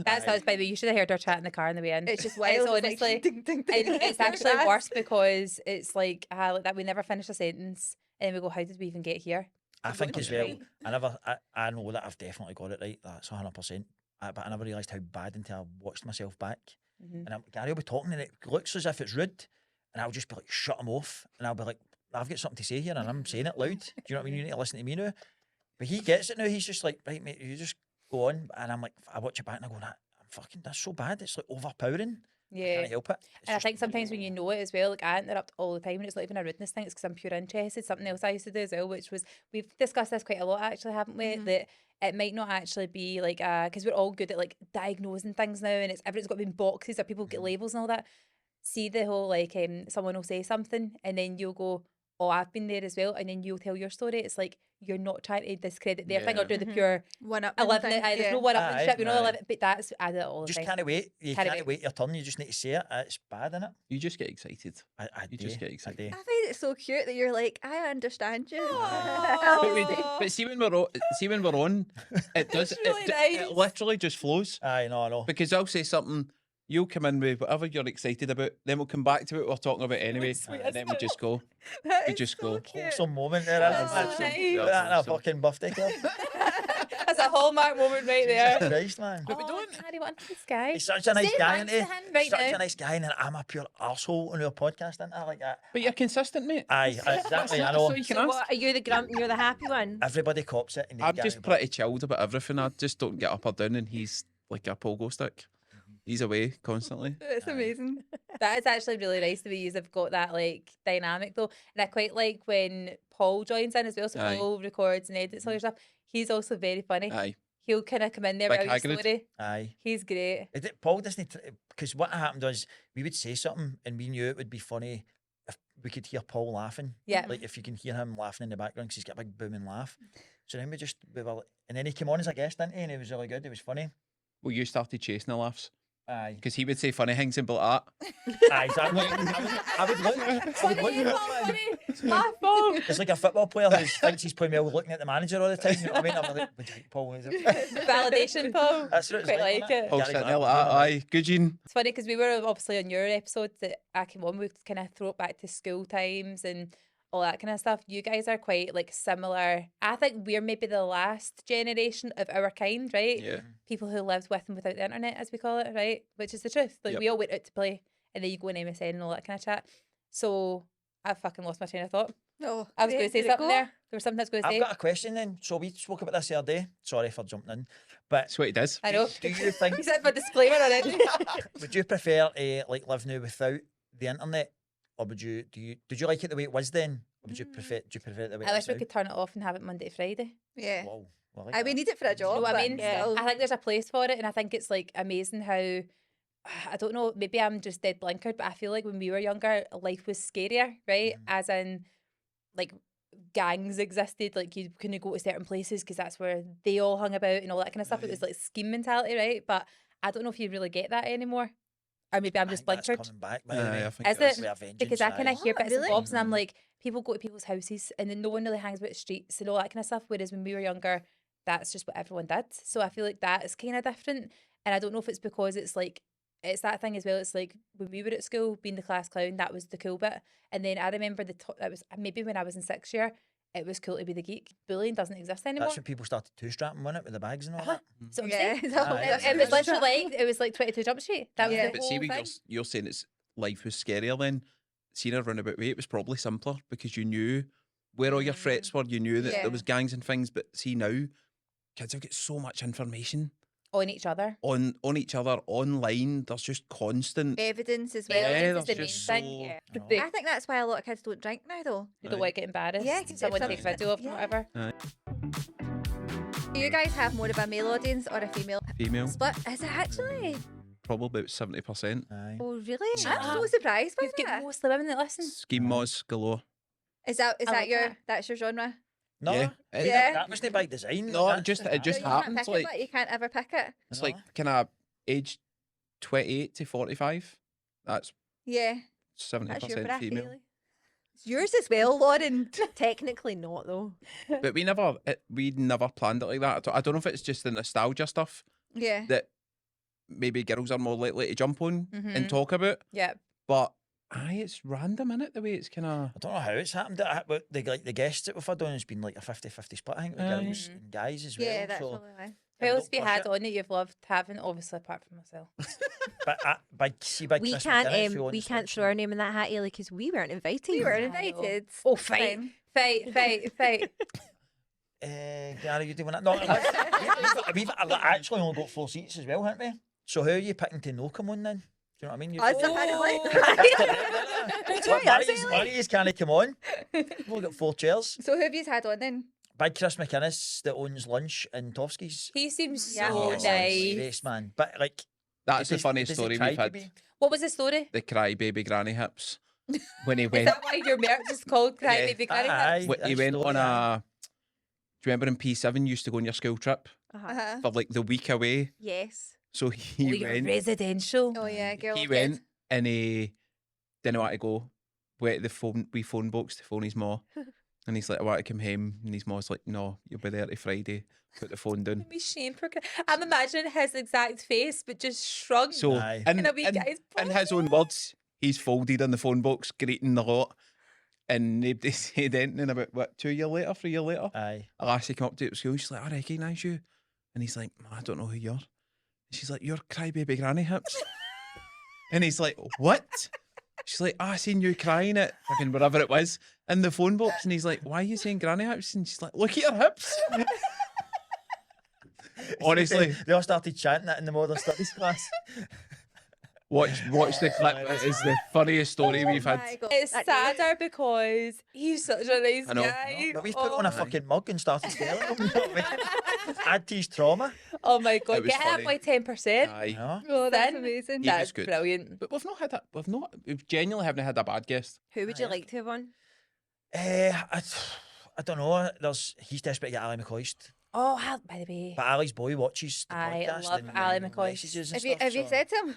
That's Aye. us, by the way. You should have heard our chat in the car on the way in. It's just wild. It's It's like honestly, ding, ding, ding. it's actually worse because it's like that we never finish a sentence and then we go, how did we even get here? I You've think got as it well. right. I know that I've definitely got it right. That's 100%. But I never realised how bad until I watched myself back. Mhm. And Gary will be talking and it looks as if it's rude, and I'll just be like, shut him off, and I'll be like, I've got something to say here, and I'm saying it loud. Do you know what I mean? You need to listen to me now. But he gets it now. He's just like, right, mate, you just go on. And I'm like, I watch it back and I go, I'm fucking, that's so bad. It's like overpowering. I Yeah. can't help it. It's And I just- think sometimes when you know it as well, like I interrupt all the time and it's not even a rudeness thing, it's because I'm pure interested. Something else I used to do as well, which was, we've discussed this quite a lot actually, haven't we? That it might not actually be like, because we're all good at like diagnosing things now and it's everything's got to be in boxes or people get labels and all that. See the whole like, someone will say something and then you'll go, oh, I've been there as well. And then you'll tell your story. It's like, you're not trying to discredit their thing or Yeah. do the pure One up. 11, there's no one up Aye, and shit, you know, aye. 11, but that's, I do it all the just time. can't wait. You Can't can't wait. wait your turn. You just need to say it. It's bad, innit? You just get excited. I You do. just get I excited. do. I find it so cute that you're like, I understand you. But see when we're on, it does. really It nice. literally just flows. Aye, no, I know. Because I'll say something, you'll come in with whatever you're excited about, then we'll come back to it we're talking about anyway, sweet, and then we just go. That We is just so go, cute. Wholesome moment there. That's Isn't it? so nice. Put that in a Awesome. fucking birthday card. That's a hallmark moment right there. Jesus Christ, man. But we don't. Harry, what a nice guy. He's such a nice Say guy, thanks isn't to he? him right Such now. a nice guy, and I'm a pure arsehole on our podcast, isn't I? Like that. But you're consistent, mate. Aye, exactly. I That's know. all you can So ask. what, are you the you're the happy one? Everybody cops it. And they I'm get just it, pretty chilled about everything. I just don't get up or down, and he's like a pogo stick. He's away constantly. It's amazing. That is actually really nice the way you've got that like dynamic though. And I quite like when Paul joins in as well. So Aye. Paul records and edits all your stuff. He's also very funny. Aye. He'll kind of come in there Big with your Hagrid. story. Aye. He's great. Paul doesn't, because what happened was we would say something and we knew it would be funny if we could hear Paul laughing. Yeah. Like if you can hear him laughing in the background because he's got a big booming laugh. So then we were, and then he came on as a guest, didn't he? And it was really good. It was funny. Well, you started chasing the laughs Aye. because he would say funny things and be like Aye, exactly. I would look. Laugh, Paul. It's like a football player who thinks he's playing well looking at the manager all the time. You know what I mean? I'm like, would you like Paul? Validation, Paul. That's what it's Quite like. like isn't it. Paul Gary sitting there Clark, like that. isn't it? Aye, good Gene. It's funny because we were obviously on your episode that I came on, we kind of throw it back to school times and all that kind of stuff. You guys are quite like similar. I think we're maybe the last generation of our kind, right? Yeah. People who lived with and without the internet, as we call it, right? Which is the truth. Like Yep. we all went out to play and then you go on MSN and all that kind of chat. So I fucking lost my train of thought. Oh, I was going to say did it something go? there. There was something I was going to I've say. got a question then. So we spoke about this the other day. Sorry for jumping in. But That's what he does. I know. do you think, You said a disclaimer already. would you prefer like live now without the internet? Or did you like it the way it was then? Or do you prefer it the way I it wish is we now? could turn it off and have it Monday to Friday. Yeah. Whoa, well, like I we that. need it for a You job. know what I but mean? still. I think there's a place for it, and I think it's like amazing how I don't know. Maybe I'm just dead blinkered, but I feel like when we were younger, life was scarier, right? As in, like gangs existed, like you couldn't go to certain places because that's where they all hung about and all that kind of stuff. It was like scheme mentality, right? But I don't know if you really get that anymore, or maybe I'm I just think that's blinkered. coming back, by the Aye, way. I think Is it is. it? With a vengeance, Because I kind of aye. hear Oh, bits really? and bobs, and I'm like, people go to people's houses, and then no one really hangs about the streets and all that kind of stuff. Whereas when we were younger, that's just what everyone did. So I feel like that is kind of different, and I don't know if it's because it's like it's that thing as well. It's like when we were at school, being the class clown, that was the cool bit. And then I remember that was maybe when I was in 6th year, it was cool to be the geek. Bullying doesn't exist anymore. That's when people started two-strapping on it with the bags and all that. So I'm Yeah. saying. Aye, It was literally like it was like 22 Jump Street. That was Yeah. the But whole see, when thing. you're saying it's life was scarier then. Seeing a roundabout way, it was probably simpler because you knew where all your threats were. You knew that Yeah. there was gangs and things. But see now, kids have got so much information On each other. on each other online. There's just constant. Evidence as well. Yeah, Evidence that's is the just main so. thing. I know. They I think that's why a lot of kids don't drink now, though. don't Aye. want to get embarrassed. Yeah, 'cause if Someone some- takes video of them yeah. or whatever. Do you guys have more of a male audience or a female Female, split? Is it actually? probably about 70%. Aye. Oh, really? Shut I'm so up. surprised by You've got that. mostly women that listen. Scheme moz galore. Is that I like that. that's your genre? No, Yeah. that wasn't by design. No, That's it just happened. You can't happens, pick like- it, but you can't ever pick it. It's No. like kind of age 28 to 45. That's Yeah, that's your 70% bracket. female. Really. It's yours as well, Lauren. Technically not though. But we never planned it like that. I don't know if it's just the nostalgia stuff Yeah. that maybe girls are more likely to jump on and Mhm. talk about. Yeah. But aye, it's random, innit? The way it's kind of. I don't know how it's happened. But the guests that we've had on has been like a 50-50 split, I think, with Aye. girls and guys as well. Yeah, that's so, probably why. Who else have you don't had push on that you've loved having? Obviously, apart from myself. But We Christmas can't dinner, if you want we to can't start throw our name in that hat, Ailey, because we weren't invited. We were I know. invited. Oh, It's fight. fine. Fight. Gary, you doing that? No, we've actually only got 4 seats as well, haven't we? So how are you picking to no come on then? Do you know what I mean? Us, apparently. Marius can't come on. We've only got 4 chairs. So who have you had on then? Big Chris McInnes that owns Lunch in Tovsky's. He seems Yeah. so it's nice. hilarious, man. But like, That's the does- funniest does he story try we've to had. be? What was the story? The cry baby granny hips. When he Is went, that why your merch is called Cry Yeah. Baby Granny Aye. Hips? he that went story, on aye. a. Do you remember in P7 you used to go on your school trip Uh-huh. for like the week away? Yes. So he Oh, you're went. residential. Oh yeah, girl. He kid. went and he didn't want to go. Went to the phone box to phone his ma. And he's like, I want to come home. And his ma's like, no, you'll be there till Friday. Put the phone down. Me shame for. I'm imagining his exact face, but just shrunk. So, Aye. in, And a wee in, guy's in his own words, he's folded in the phone box, greeting the lot. And nobody said anything. And about, 3 years later, Aye. a lassie came up to it at school. She's like, I recognise you. And he's like, I don't know who you are. She's like, you're Crybaby Granny Hips. And he's like, what? She's like, I seen you crying at fucking wherever it was in the phone box. And he's like, why are you saying granny hips? And she's like, look at your hips. Honestly, They all started chanting that in the modern studies class. Watch the clip. It is the funniest story we've had. My God. It's That sadder because he's such a nice I know. guy. But we've put on a fucking mug and started telling him. You know what I mean? Add to his trauma. Oh my God, It was get that funny. by 10%. You Aye. know? Oh, that's Then- amazing. He was That's good. brilliant. But we've genuinely haven't had a bad guest. Who would you like to have on? I don't know. He's desperate to get Ali McCoist. Oh, by the way, But Ali's boy watches the I podcast. love and Ali and McCoist. messages and Have you stuff, so said to him?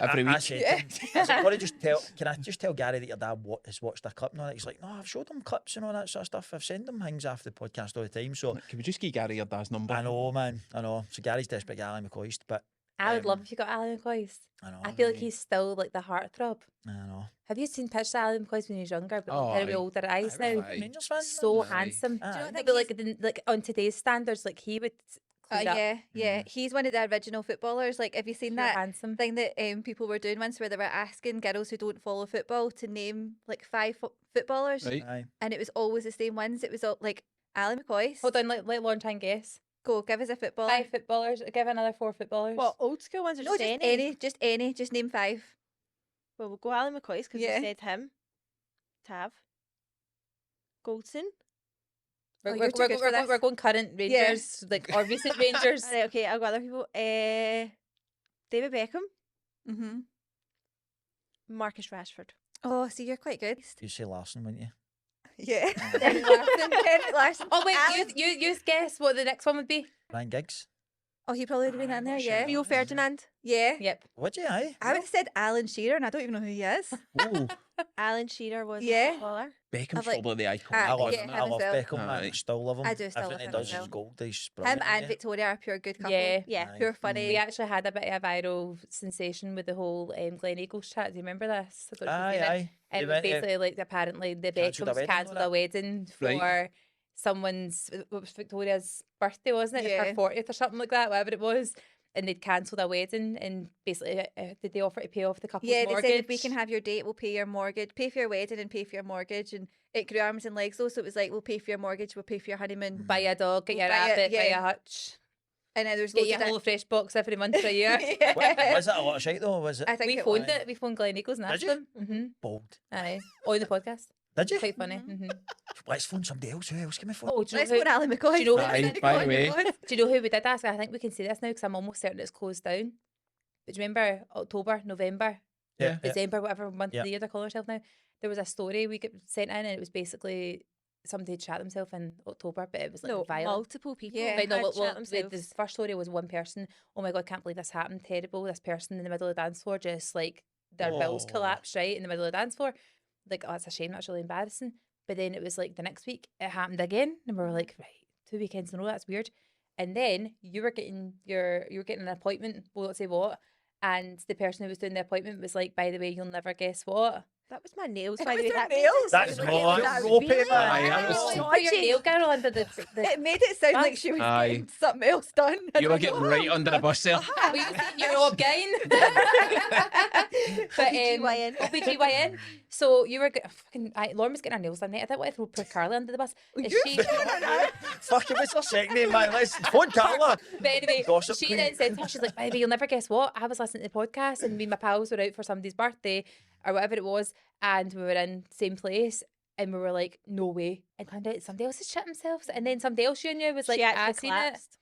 Every I week? said to him, I said, "Can I just tell? Can I just tell Gary that your dad has watched a clip and all that?" He's like, "No, I've showed him clips and all that sort of stuff. I've sent him things after the podcast all the time." So Can we just give Gary your dad's number? I know, man. I know. So Gary's desperate to get Ali McCoist, but I would love if you got Ali McCoist. I know. I feel like maybe- he's still like the heartthrob. I know. Have you seen pictures of Ali McCoist when he was younger? But Oh, like, very aye. older eyes Aye, now. Aye. Rangers fan, So Aye. handsome. Aye. Do you know No, but like on today's standards, like he would clean up. Yeah. He's one of the original footballers. Like, have you seen Pure that handsome. thing that people were doing once where they were asking girls who don't follow football to name like 5 footballers? Right. Aye. And it was always the same ones. It was all like Ali McCoist. Hold on, let Lauren try and guess. Go, give us a footballer. 5 footballers. Give another 4 footballers. What, old school ones or No, just just any? any. Just name 5. Well, we'll go Ali McCoist because Yeah. you said him. Tav. Goldson. We're, Oh, we're, you're too we're, good for we're, this. we're going current Rangers, like or recent Rangers. Alright, okay, I've got other people. David Beckham. Mm-hmm. Marcus Rashford. Oh, see, you're quite good. You say Larson, wouldn't you? Yeah. Kenny Larson. Kenny Larson. Oh wait, Alan- you guess what the next one would be? Ryan Giggs. Oh, he probably would have been I'm in not there, sure. yeah. Rio Ferdinand. Yeah. Yep. Would you? Aye. I would have said Alan Shearer, and I don't even know who he is. Oh, Alan Shearer was Yeah. a footballer. Beckham's I've, like, probably the icon. I I love, yeah, him. him I as love well. Beckham, man. Aye. I still love him. I do still love Everything him he as does well. is gold. He's Him brilliant. and yeah. Victoria are a pure good couple. Yeah. Yeah. Aye. Pure funny. We actually had a bit of a viral sensation with the whole Glen Eagles chat. Do you remember this? I don't know if Aye, you've seen it. aye. And They it was went to- basically like apparently the cancelled a Beckhams wedding, cancelled wasn't a wedding for Right. someone's, what was Victoria's birthday, wasn't it? Yeah. Her 40th or something like that, whatever it was. And they'd cancelled a wedding and basically did they offer to pay off the couple's Yeah, they mortgage? said if we can have your date, we'll pay your mortgage, pay for your wedding and pay for your mortgage. And it grew arms and legs though, so it was like, we'll pay for your mortgage, we'll pay for your honeymoon. Buy a dog, get We'll your buy rabbit, it, buy yeah. a hutch, And then there's get loads your of whole fresh box every month for a year. Was it a lot of shite though? Was it I think We it phoned was. it. We phoned Glen Eagles and Did asked you? them. Mm-hmm. bold? Aye. On the podcast. Did you? Quite funny. Mhm. Mm-hmm. Let's phone somebody else. Who else can we phone? Oh, do you Let's know go to Ali McCoy. do you know who Aye, we did? by the way. Do you know who we did ask? I think we can say this now because I'm almost certain it's closed down. But do you remember October, November, Yeah. December, whatever month Yeah. of the year they're calling themselves now? There was a story we got sent in and it was basically somebody had shot themselves in October, but it was like No, violent. multiple people. Yeah. Right, no, had well, shot the themselves. first story was one person. Oh my God, can't believe this happened. Terrible. This person in the middle of the dance floor just like their bills Oh. collapsed right in the middle of the dance floor. Like, oh, it's a shame. That's really embarrassing. But then it was like the next week it happened again, and we were like, right, 2 weekends in a row. That's weird. And then you were getting an appointment. We'll not say what. And the person who was doing the appointment was like, by the way, you'll never guess what. That was my nails, It by the was way. her That made nails? it That's sound not like like it was ropey, really man. Aye, that bad. was Oh, So put your itchy. nail girl under the It made it sound like That's- she was Aye. getting something else done. You were getting right under the bus there. Were you saying you're OB-GYN? But OBGYN. OBGYN. So you were fucking. Lauren was getting her nails done. I didn't want to throw poor Carly under the bus. Is she? Fucking what's her second name, man? Let's phone Carla. But anyway, Gossip she queen. then said to her, she's like, by the way, you'll never guess what. I was listening to the podcast and me and my pals were out for somebody's birthday or whatever it was, and we were in the same place. And we were like, no way. And turned out somebody else had shit themselves. And then somebody else you knew was like, She I actually seen it. collapsed.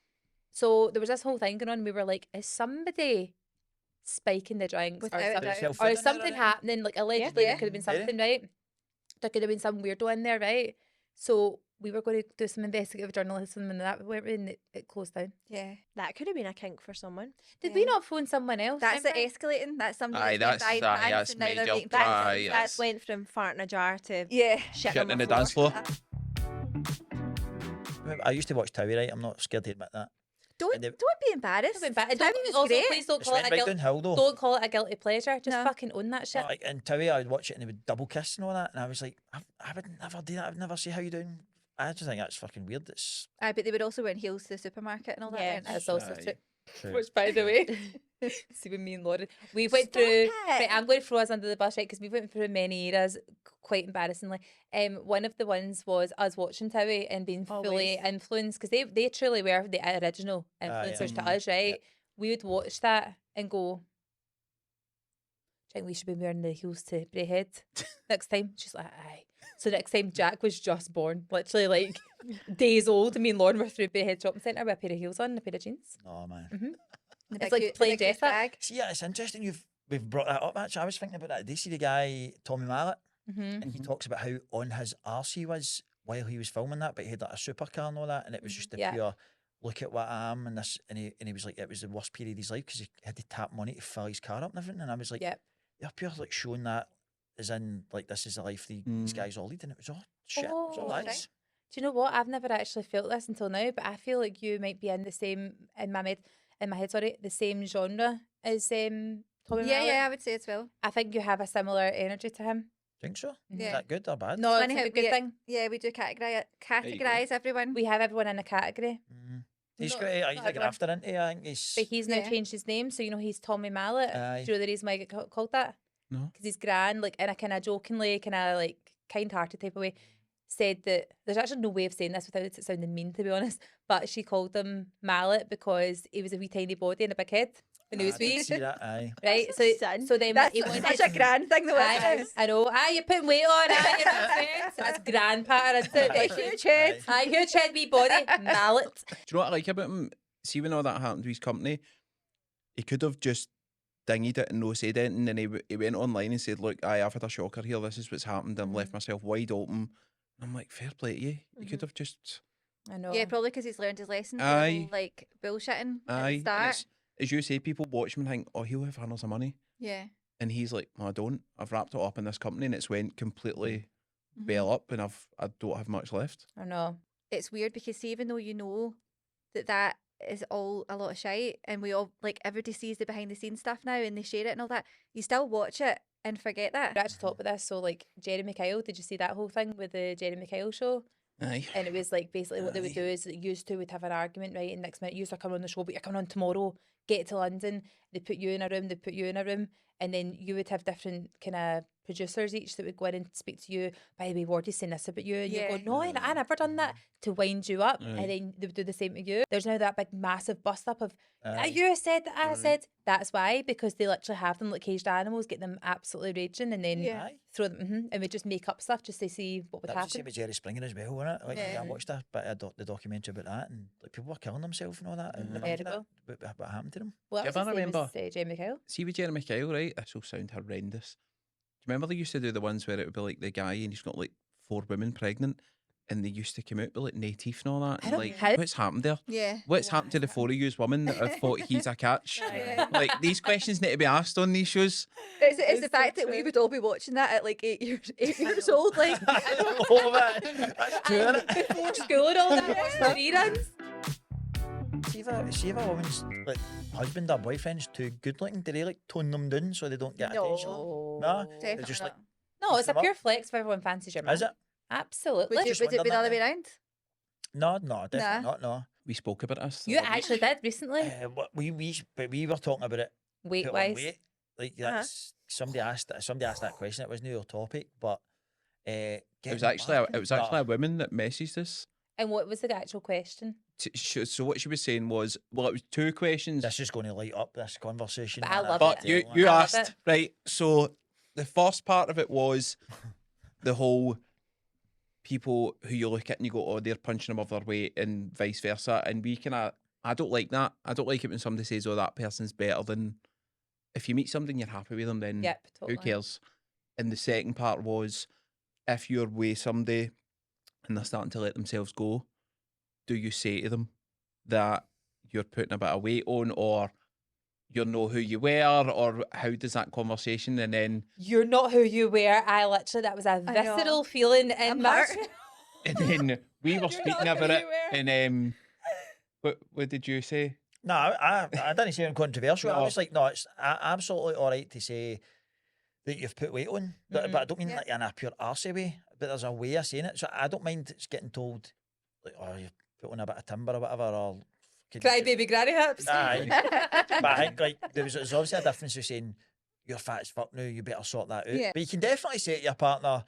So there was this whole thing going on. And we were like, is somebody spiking the drinks Without or, a some- doubt. Self or in is there, something innit? happening? Like allegedly Yeah. there could have been Yeah. something, right? There could have been some weirdo in there, right? So we were going to do some investigative journalism and that went and it closed down. Yeah. That could have been a kink for someone. Did we Yeah. not phone someone else? That's it remember? escalating. That's somebody Aye, that's that's- been buying aye, pants that's and now they're major. making That's, pants. Aye, that yes. went from farting a jar to Yeah. shit Shitting in the dance floor. I used to watch Towie, right? I'm not scared to admit that. Don't And they- be embarrassed. Don't be embarrassed. Towie Don't, was also, great. please don't It's call it went a right guilt. downhill though. Don't call it a guilty pleasure. Just No. fucking own that shit. Like in Towie, I'd watch it and they would double kiss and all that, and I was like, I would never do that. I'd never say how you doing. I just think that's fucking weird. It's Aye, but they would also wear heels to the supermarket and all that. Yeah. weren't they? That's also Aye. true. true. Which, by the way, see with me and Lauren, we went Stop through. it. Right, I'm going to throw us under the bus, right? Because we went through many eras, quite embarrassingly. One of the ones was us watching Towie and being fully Always. influenced because they truly were the original yeah. influencers to Mhm. us, right? We would watch that and go, think we should be wearing the heels to Braehead next time? She's like, aye. So next time Jack was just born, literally like days old, and me and Lauren were through Braehead Shopping Centre with a pair of heels on and a pair of jeans. Oh man. It's like plain dress up. See, yeah, it's interesting we've brought that up. Actually, I was thinking about that. Did you see the guy Tommy Mallet? And he talks about how on his arse he was while he was filming that, but he had like a supercar and all that, and it was just the pure look at what I am and this, and he was like, it was the worst period of his life because he had to tap money to fill his car up and everything, and I was like, you're pure like showing that as in like this is the life these guys all lead, and it was all shit. It was all lies. Do you know what? I've never actually felt this until now, but I feel like you might be in the same in my head, sorry, the same genre as Tommy Mallet. Yeah, I would say as well. I think you have a similar energy to him. Think so? Yeah. Is that good or bad? No, it's Funny a how good thing. Yeah, we do categorise everyone. We have everyone in a category. He's No, great. He's not a everyone. grafter, isn't he? I think he's. But he's now changed his name, so you know he's Tommy Mallet. Aye. Do you know the reason why I get called that? No. Because he's grand, like in a kind of jokingly, kind of like kind-hearted type of way. Said that there's actually no way of saying this without it sounding mean, to be honest. But she called him Mallet because he was a wee tiny body and a big head when he was I did wee. see that, aye. Right, Son. so then That's he wanted such a grand thing, though. Aye, Isn't it? I know. Aye, you're putting weight on. Aye, you're not fed. That's grand pattern, isn't it? A Like, huge head. aye, huge head, wee body, mallet. Do you know what I like about him? See, when all that happened to his company, he could have just dinged it and no said anything, and he went online and said, look, I've had a shocker here, this is what's happened, I've left myself wide open. I'm like, fair play to you. You could have just... I know. Yeah, probably because he's learned his lesson. For the Aye. whole, like bullshitting at Aye. the And start. it's, as you say, people watch him and think, oh, he'll have handles of money. Yeah. And he's like, no, I don't. I've wrapped it up in this company and it's went completely well up, and I don't have much left. I know. It's weird because see, even though you know that is all a lot of shite, and we all like everybody sees the behind the scenes stuff now and they share it and all that, you still watch it and forget We that. actually talked about this. So, like, Jeremy Kyle, did you see that whole thing with the Jeremy Kyle show? Aye. And it was like basically what they would do is that used to would have an argument, right? And next minute, you are coming on the show, but you're coming on tomorrow. Get to London. They put you in a room. They put you in a room, and then you would have different kind of producers each that would go in and speak to you. By the way, Wardy's saying this about you, and you go, no, I never done that, to wind you up, and then they would do the same to you. There's now that big massive bust up of you said that I said. That's why, because they literally have them like caged animals, get them absolutely raging, and then throw them, and we just make up stuff just to see what would That was the same happen. with Jerry Springer as well, wasn't it? Like, I watched a bit of the documentary about that, and like people were killing themselves and all that. And Terrible. what happened to them? Well, Do that you was ever the same remember- as Jeremy Kyle. See, with Jeremy Kyle, right? This will sound horrendous. Do you remember they used to do the ones where it would be like the guy and he's got like 4 women pregnant, and they used to come out with like no teeth and all that? I And don't like, how- what's happened there? Yeah. What's happened to the 4 of you women that have thought he's a catch? Like, these questions need to be asked on these shows. It's the fact that we would all be watching that at like 8 years old. Like, Oh, man. That's true, isn't it? Before school and all that, watch the reruns. See if a woman's like husband or boyfriend's too good looking, do they like tone them down so they don't get attention? No, definitely they're just like, not. No, it's a Come up. pure flex if everyone fancies your man. is it? Absolutely. Would, just would it be the wondered other way that. around? No, definitely Nah. not. No, We spoke about this. You actually did recently, but we were talking about it. weight put on wise. weight. Like that's somebody asked that question. It wasn't your topic, but It was actually a woman that messaged us. And what was the actual question? So what she was saying was, well, it was 2 questions. This is going to light up this conversation. But I man, love can it. But tell you that. I love asked, it. right? So the first part of it was the whole people who you look at and you go, oh, they're punching above their weight, and vice versa. And we I don't like that. I don't like it when somebody says, oh, that person's better than. If you meet somebody and you're happy with them, then Yep, totally. who cares? And the second part was, if you're with somebody and they're starting to let themselves go, do you say to them that you're putting a bit of weight on, or you're not who you were, or how does that conversation? And then You're not who you were. I literally, that was a I know. visceral feeling in I'm my hurt. and then we were You're speaking not about who it, you were. and what did you say? No, I didn't say anything controversial. I No. was like, no, it's absolutely all right to say that you've put weight on, but I don't mean Yeah. like in a pure arsey way. But there's a way of saying it, so I don't mind it's getting told like, oh, you put on a bit of timber or whatever, or Cry baby granny hips. Aye. But I think like there's obviously a difference of saying you're fat as fuck now, you better sort that out. Yeah. But you can definitely say to your partner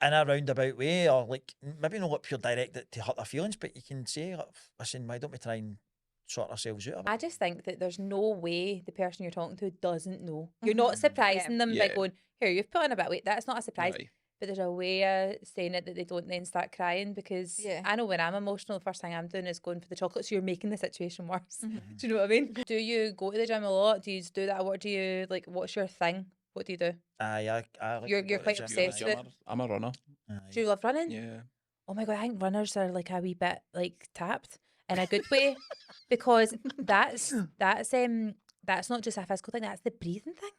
in a roundabout way, or like maybe not look pure direct to hurt their feelings, but you can say, like, listen, why don't we try and sort ourselves out of it. I just think that there's no way the person you're talking to doesn't know. You're not surprising them by Yeah. going, here, you've put on a bit of weight. That's not a surprise. Aye. But there's a way of saying it that they don't then start crying, because Yeah. I know when I'm emotional, the first thing I'm doing is going for the chocolate. So you're making the situation worse. Do you know what I mean? Do you go to the gym a lot? Do you do that? What do you like? What's your thing? What do you do? I like You're to go to the quite gym, obsessed aye. with it. I'm a runner. Aye. Do you love running? Yeah. Oh my God, I think runners are like a wee bit like tapped in a good way, because that's not just a physical thing, that's the breathing thing.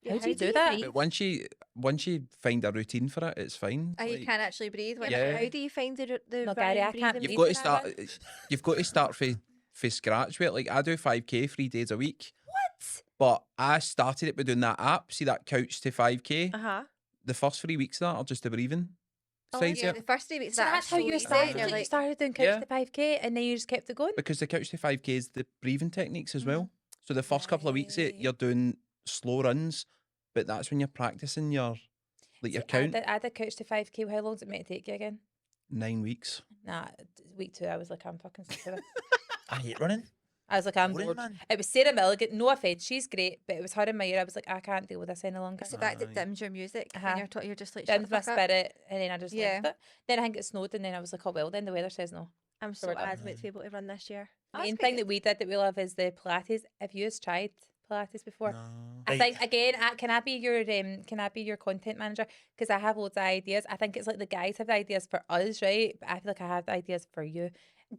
How do you do that? But once you find a routine for it, it's fine. You Like, can't actually breathe. When Yeah. How do you find the No, Gary, running, I can't breathing you've breathe got to for that start. You've got to start for scratch with it. Like I do 5K 3 days a week. What? But I started it by doing that app. See that couch to 5K. Uh-huh. The first 3 weeks of that are just the breathing. Side Yeah, to the it. first 3 weeks. So that that's how are you easy. started. You're You like, started doing couch Yeah. to 5K, and then you just kept it going. Because the couch to 5K is the breathing techniques as well. So the first couple of weeks Right. you're doing slow runs, but that's when you're practicing your count. I did couch to 5K. How long does it meant to take you again? 9 weeks. Nah, week 2. I was like, I'm fucking sick of it. I hate running. I was like, I'm Boring, bored. man. It was Sarah Milligan. No offense, she's great, but it was her in my ear. I was like, I can't deal with this any longer. it's the fact that Aye. dims your music Uh-huh. when you're just like, shut Dimmed the my fuck up. spirit, and then I just Yeah. left it. Then I think it snowed, and then I was like, oh well, then the weather says no. I'm So so we're done. adamant to be able to run this year. The That's main quite thing that we did that we love is the Pilates. Have you guys tried Pilates before? No. I Right. think again, can I be your content manager? Because I have loads of ideas. I think it's like the guys have the ideas for us, right? But I feel like I have the ideas for you.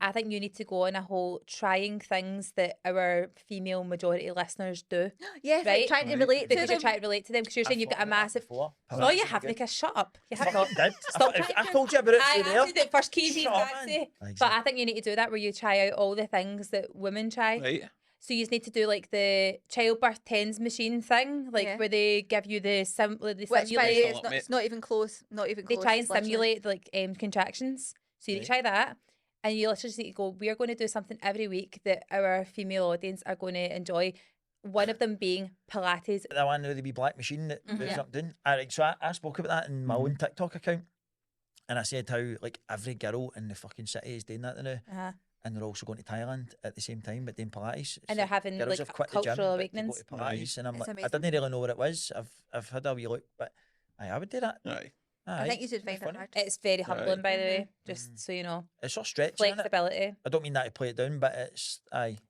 I think you need to go on a whole trying things that our female majority listeners do, Yes, Right? like trying to Right. relate to because you're them. trying to relate to them. Because you're saying you've got a massive. No, you haven't. Because shut up. You have not. Stop I trying to- told you about it I through there. did it first key Shut up, fancy. man. But Exactly. I think you need to do that where you try out all the things that women try. Right. So you just need to do like the childbirth tens machine thing, like Yeah. where they give you the Which, by the way, simulate. it's not even close. Not even They close. try and It's literally- simulate like contractions. So you need to try that, and you literally just need to go. We are going to do something every week that our female audience are going to enjoy. One of them being Pilates. The one with the wee black machine that moves Yeah. up and down. Right, so I spoke about that in my own TikTok account. And I said how like every girl in the fucking city is doing that now. Uh-huh. And they're also going to Thailand at the same time, but doing Pilates. It's And they're like having, girls like, have quit the gym, cultural but they go awakenings. to Pilates, and I'm It's like, I amazing. didn't really know what it was. I've had a wee look, but I would do that. Aye. I think you should it's find it funny. hard. It's very humbling, by the way, Mm-hmm. just so you know. It's all stretching. innit? Flexibility. I don't mean that to play it down, but it's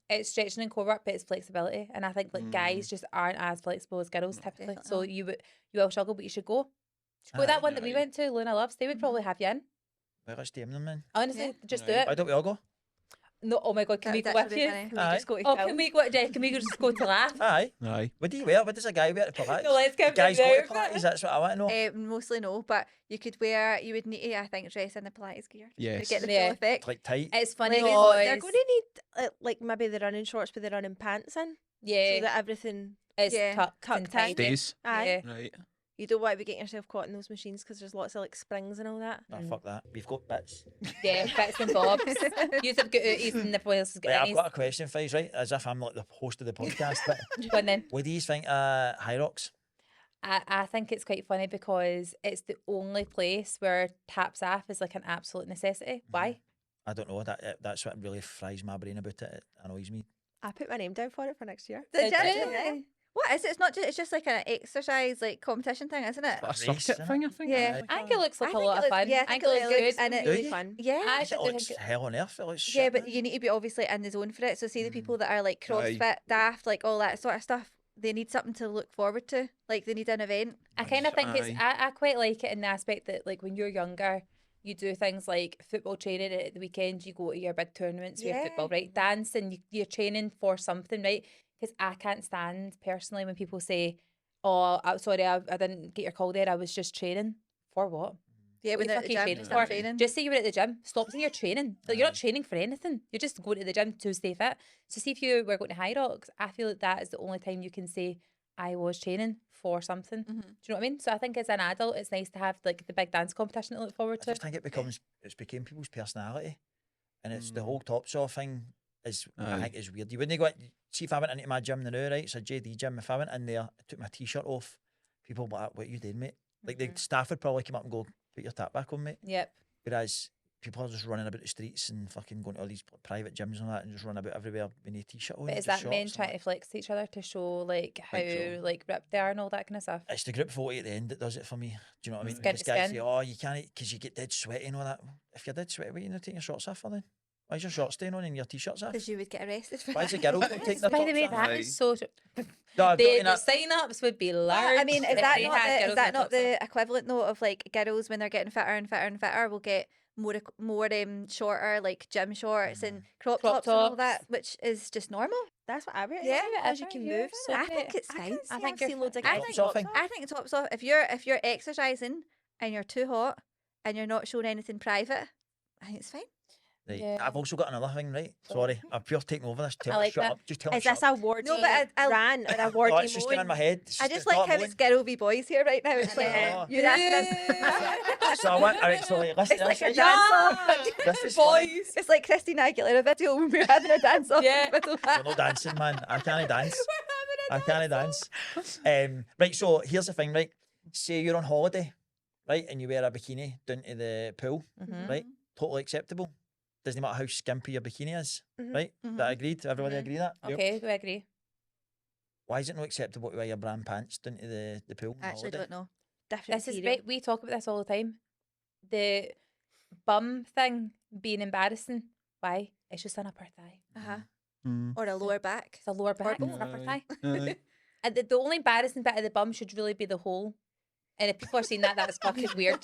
It's stretching and core work, but it's flexibility. And I think like guys just aren't as flexible as girls typically. Definitely So not. you will struggle, but you should go. You should go to that one that we Aye. went to, Luna Loves. They would probably have you in. well, let's DM them, man. Honestly, Yeah. just do Aye. Why it. don't we all go? No, oh my god, can That we would go with actually be you? funny. Can we Aye. just go to Oh, film? can we go? Can we just go to laugh? Aye. Aye. What do you wear? What does a guy wear to Pilates? No, let's give Guys them go the to Pilates. outfit. That's what I want to know. Mostly no, but you would need to, I think, dress in the Pilates gear to Yes. get the Yeah. full effect. Like tight. It's funny Like, Oh, they're because going to need like maybe the running shorts with the running pants in, so yeah, that everything. it's Yeah. tucked and Tucked in. tight. Stays. Aye. Yeah. Right. You don't want to be getting yourself caught in those machines because there's lots of like springs and all that. Oh, fuck that. We've got bits. Yeah, bits and bobs. You have got outies and everyone else has got Right, I've innies. got a question for you, right? As if I'm like the host of the podcast. But Go on then. what do you think High Rocks? I think it's quite funny because it's the only place where taps off is like an absolute necessity. Why? I don't know. That's what really fries my brain about it. It annoys me. I put my name down for it for next year. The Did gym, you? yeah. What is it? It's not just. It's just like an exercise, like competition thing, isn't it? A Race, circuit innit? thing, I think. Yeah. I think it looks like I a think lot it of looks- fun. yeah, I think it looks good. and it- Do Really you? fun. Yeah. I It think looks it- hell on earth. It looks Yeah, shit, but man. you need to be obviously in the zone for it. So see the people that are like Aye. CrossFit, daft, like all that sort of stuff. They need something to look forward to. Like they need an event. I kind of think it's. Aye. I quite like it in the aspect that like when you're younger, you do things like football training at the weekend. You go to your big tournaments with Yeah. football, right? Dancing, you're training for something, right? Because I can't stand personally when people say, "Oh, I'm sorry, I didn't get your call there. I was just training for what." Yeah, when What they're you at the fucking gym, training just for? training. Just say you were at the gym. Stop saying you're training. Like you're not Aye. training for anything. You're just going to the gym to stay fit. So see if you were going to High Rocks, I feel like that is the only time you can say I was training for something. Mm-hmm. Do you know what I mean? So I think as an adult, it's nice to have like the big dance competition to look forward I to. just think it's became people's personality, and it's the Mm. whole tops off thing. I Aye. think is weird. You wouldn't go. See if I went into my gym now, right? It's a JD gym. If I went in there, I took my t-shirt off, people would be like, "What are you doing, mate?" Like the staff would probably come up and go, "Put your tap back on, mate." Yep. Whereas people are just running about the streets and fucking going to all these private gyms and that and just running about everywhere with a t-shirt on. But is just that men shorts and trying to flex to each other to show like how so. like ripped they are and all that kind of stuff? It's the group photo at the end that does it for me. Do you know what I mean? Skin This to guy skin. say, "Oh, you can't because you get dead sweaty and all that." If you're dead sweaty, what are you not taking your shorts off for then? Why is your shorts staying on and your t-shirts off? Because you would get arrested for Why is that. the girls not taking their By the tops way, off? that Aye. is so. No, The sign-ups would be large. I mean, is if that they not had the, girls is that with not tops on. the equivalent though of like girls when they're getting fitter and fitter and fitter will get more shorter like gym shorts and crop tops and all that, which is just normal. That's what I would. Yeah, as you can move. So I think it's fine. I think you're loads of fine. I guys think tops off. I think tops off. If you're exercising and you're too hot and you're not showing anything private, I think it's fine. Right. Yeah. I've also got another thing, right? Sorry, I've pure taken over this. Tell I me like shut that. up. Just tell me Is shut this up. a Wardy No, but I- rant or a Wardy No, it's just getting in my moan? head. I just like how it's girl v boys here right now. It's like Yeah. you're asking us. So I went, alright, so like, listen It's to like this. a dance off. This is funny. It's like Christina Aguilera video when we were having a dance off. Yeah. in the middle. You're not dancing, man. I can't dance. I can't dance. Right, so here's the thing, right? Say you're on holiday, right, and you wear a bikini down to the pool, Mhm. right? Totally acceptable. Doesn't matter how skimpy your bikini is, Mhm. right? That agreed? Everybody agree that? Okay, we agree. Why is it not acceptable to wear your brand pants down to the pool? I actually don't know. Different This is material. right. We talk about this all the time. The bum thing being embarrassing. Why? It's just an upper thigh. Uh-huh. Mm. Or a lower back. It's a lower back. both. It's an upper Aye. thigh. Aye. And the only embarrassing bit of the bum should really be the hole. And if people are seeing that, that's fucking weird.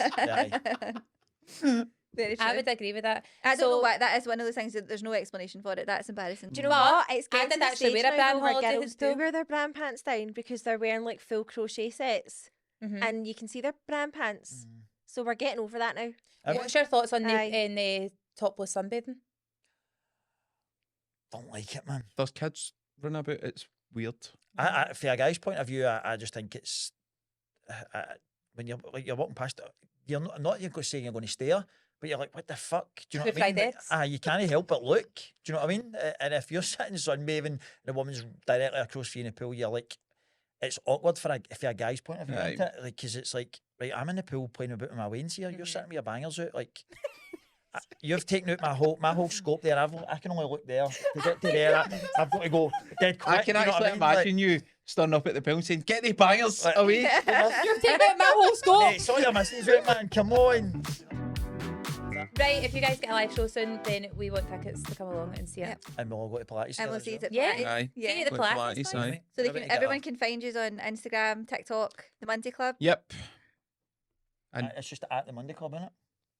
Very true. I would agree with that. I don't know So- why. That is one of those things that there's no explanation for it. That's embarrassing. Do you know But what? it's I getting did to the actually stage wear a now brand though where holiday girls do too. wear their brand pants down because they're wearing like full crochet sets Mhm. and you can see their brand pants. So we're getting over that now. What's your thoughts on Aye. in the topless sunbathing? Don't like it, man. There's kids running about. It's weird. From a guy's point of view, I just think it's when you're walking past, you're not you're going to say you're going to stare, but you're like, what the fuck? Do you know With what I mean? fried Like, eggs. you can't help but look. Do you know what I mean? And if you're sitting sunbathing and the woman's directly across from you in the pool, you're like, it's awkward for a guy's point of view, Aye. isn't it? Like, because it's like, right, I'm in the pool playing about with my wains here. You're sitting with your bangers out, like. You've taken out my whole scope there. I can only look there to get to there. I've got to go dead quick. I can you know what actually I mean? Like, imagine you standing up at the pool and saying, "Get the bangers Like- away." You're taking out my whole scope. Hey, saw your missus out, man. Come on. Right, if you guys get a live show soon, then we want tickets to come along and see it. Yep. And we'll all go to Pilates. And together we'll as see well. it. Yeah. Aye. Yeah. See the With Pilates Pilates, stuff. aye. So they Everybody can, get everyone up. can find you on Instagram, TikTok, the Monday Club. Yep. And It's just at the Monday Club, isn't it?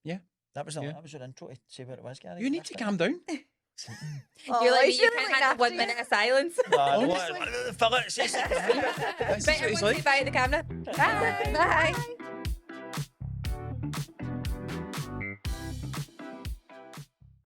Yeah. That was Yeah. that was your intro to say what it was, Gary. you need to calm down. You're like, he's you really can't have looking 1 minute of silence. Fill it. Say something. That's Right, what he's everyone say like. bye at the camera. Bye. Bye.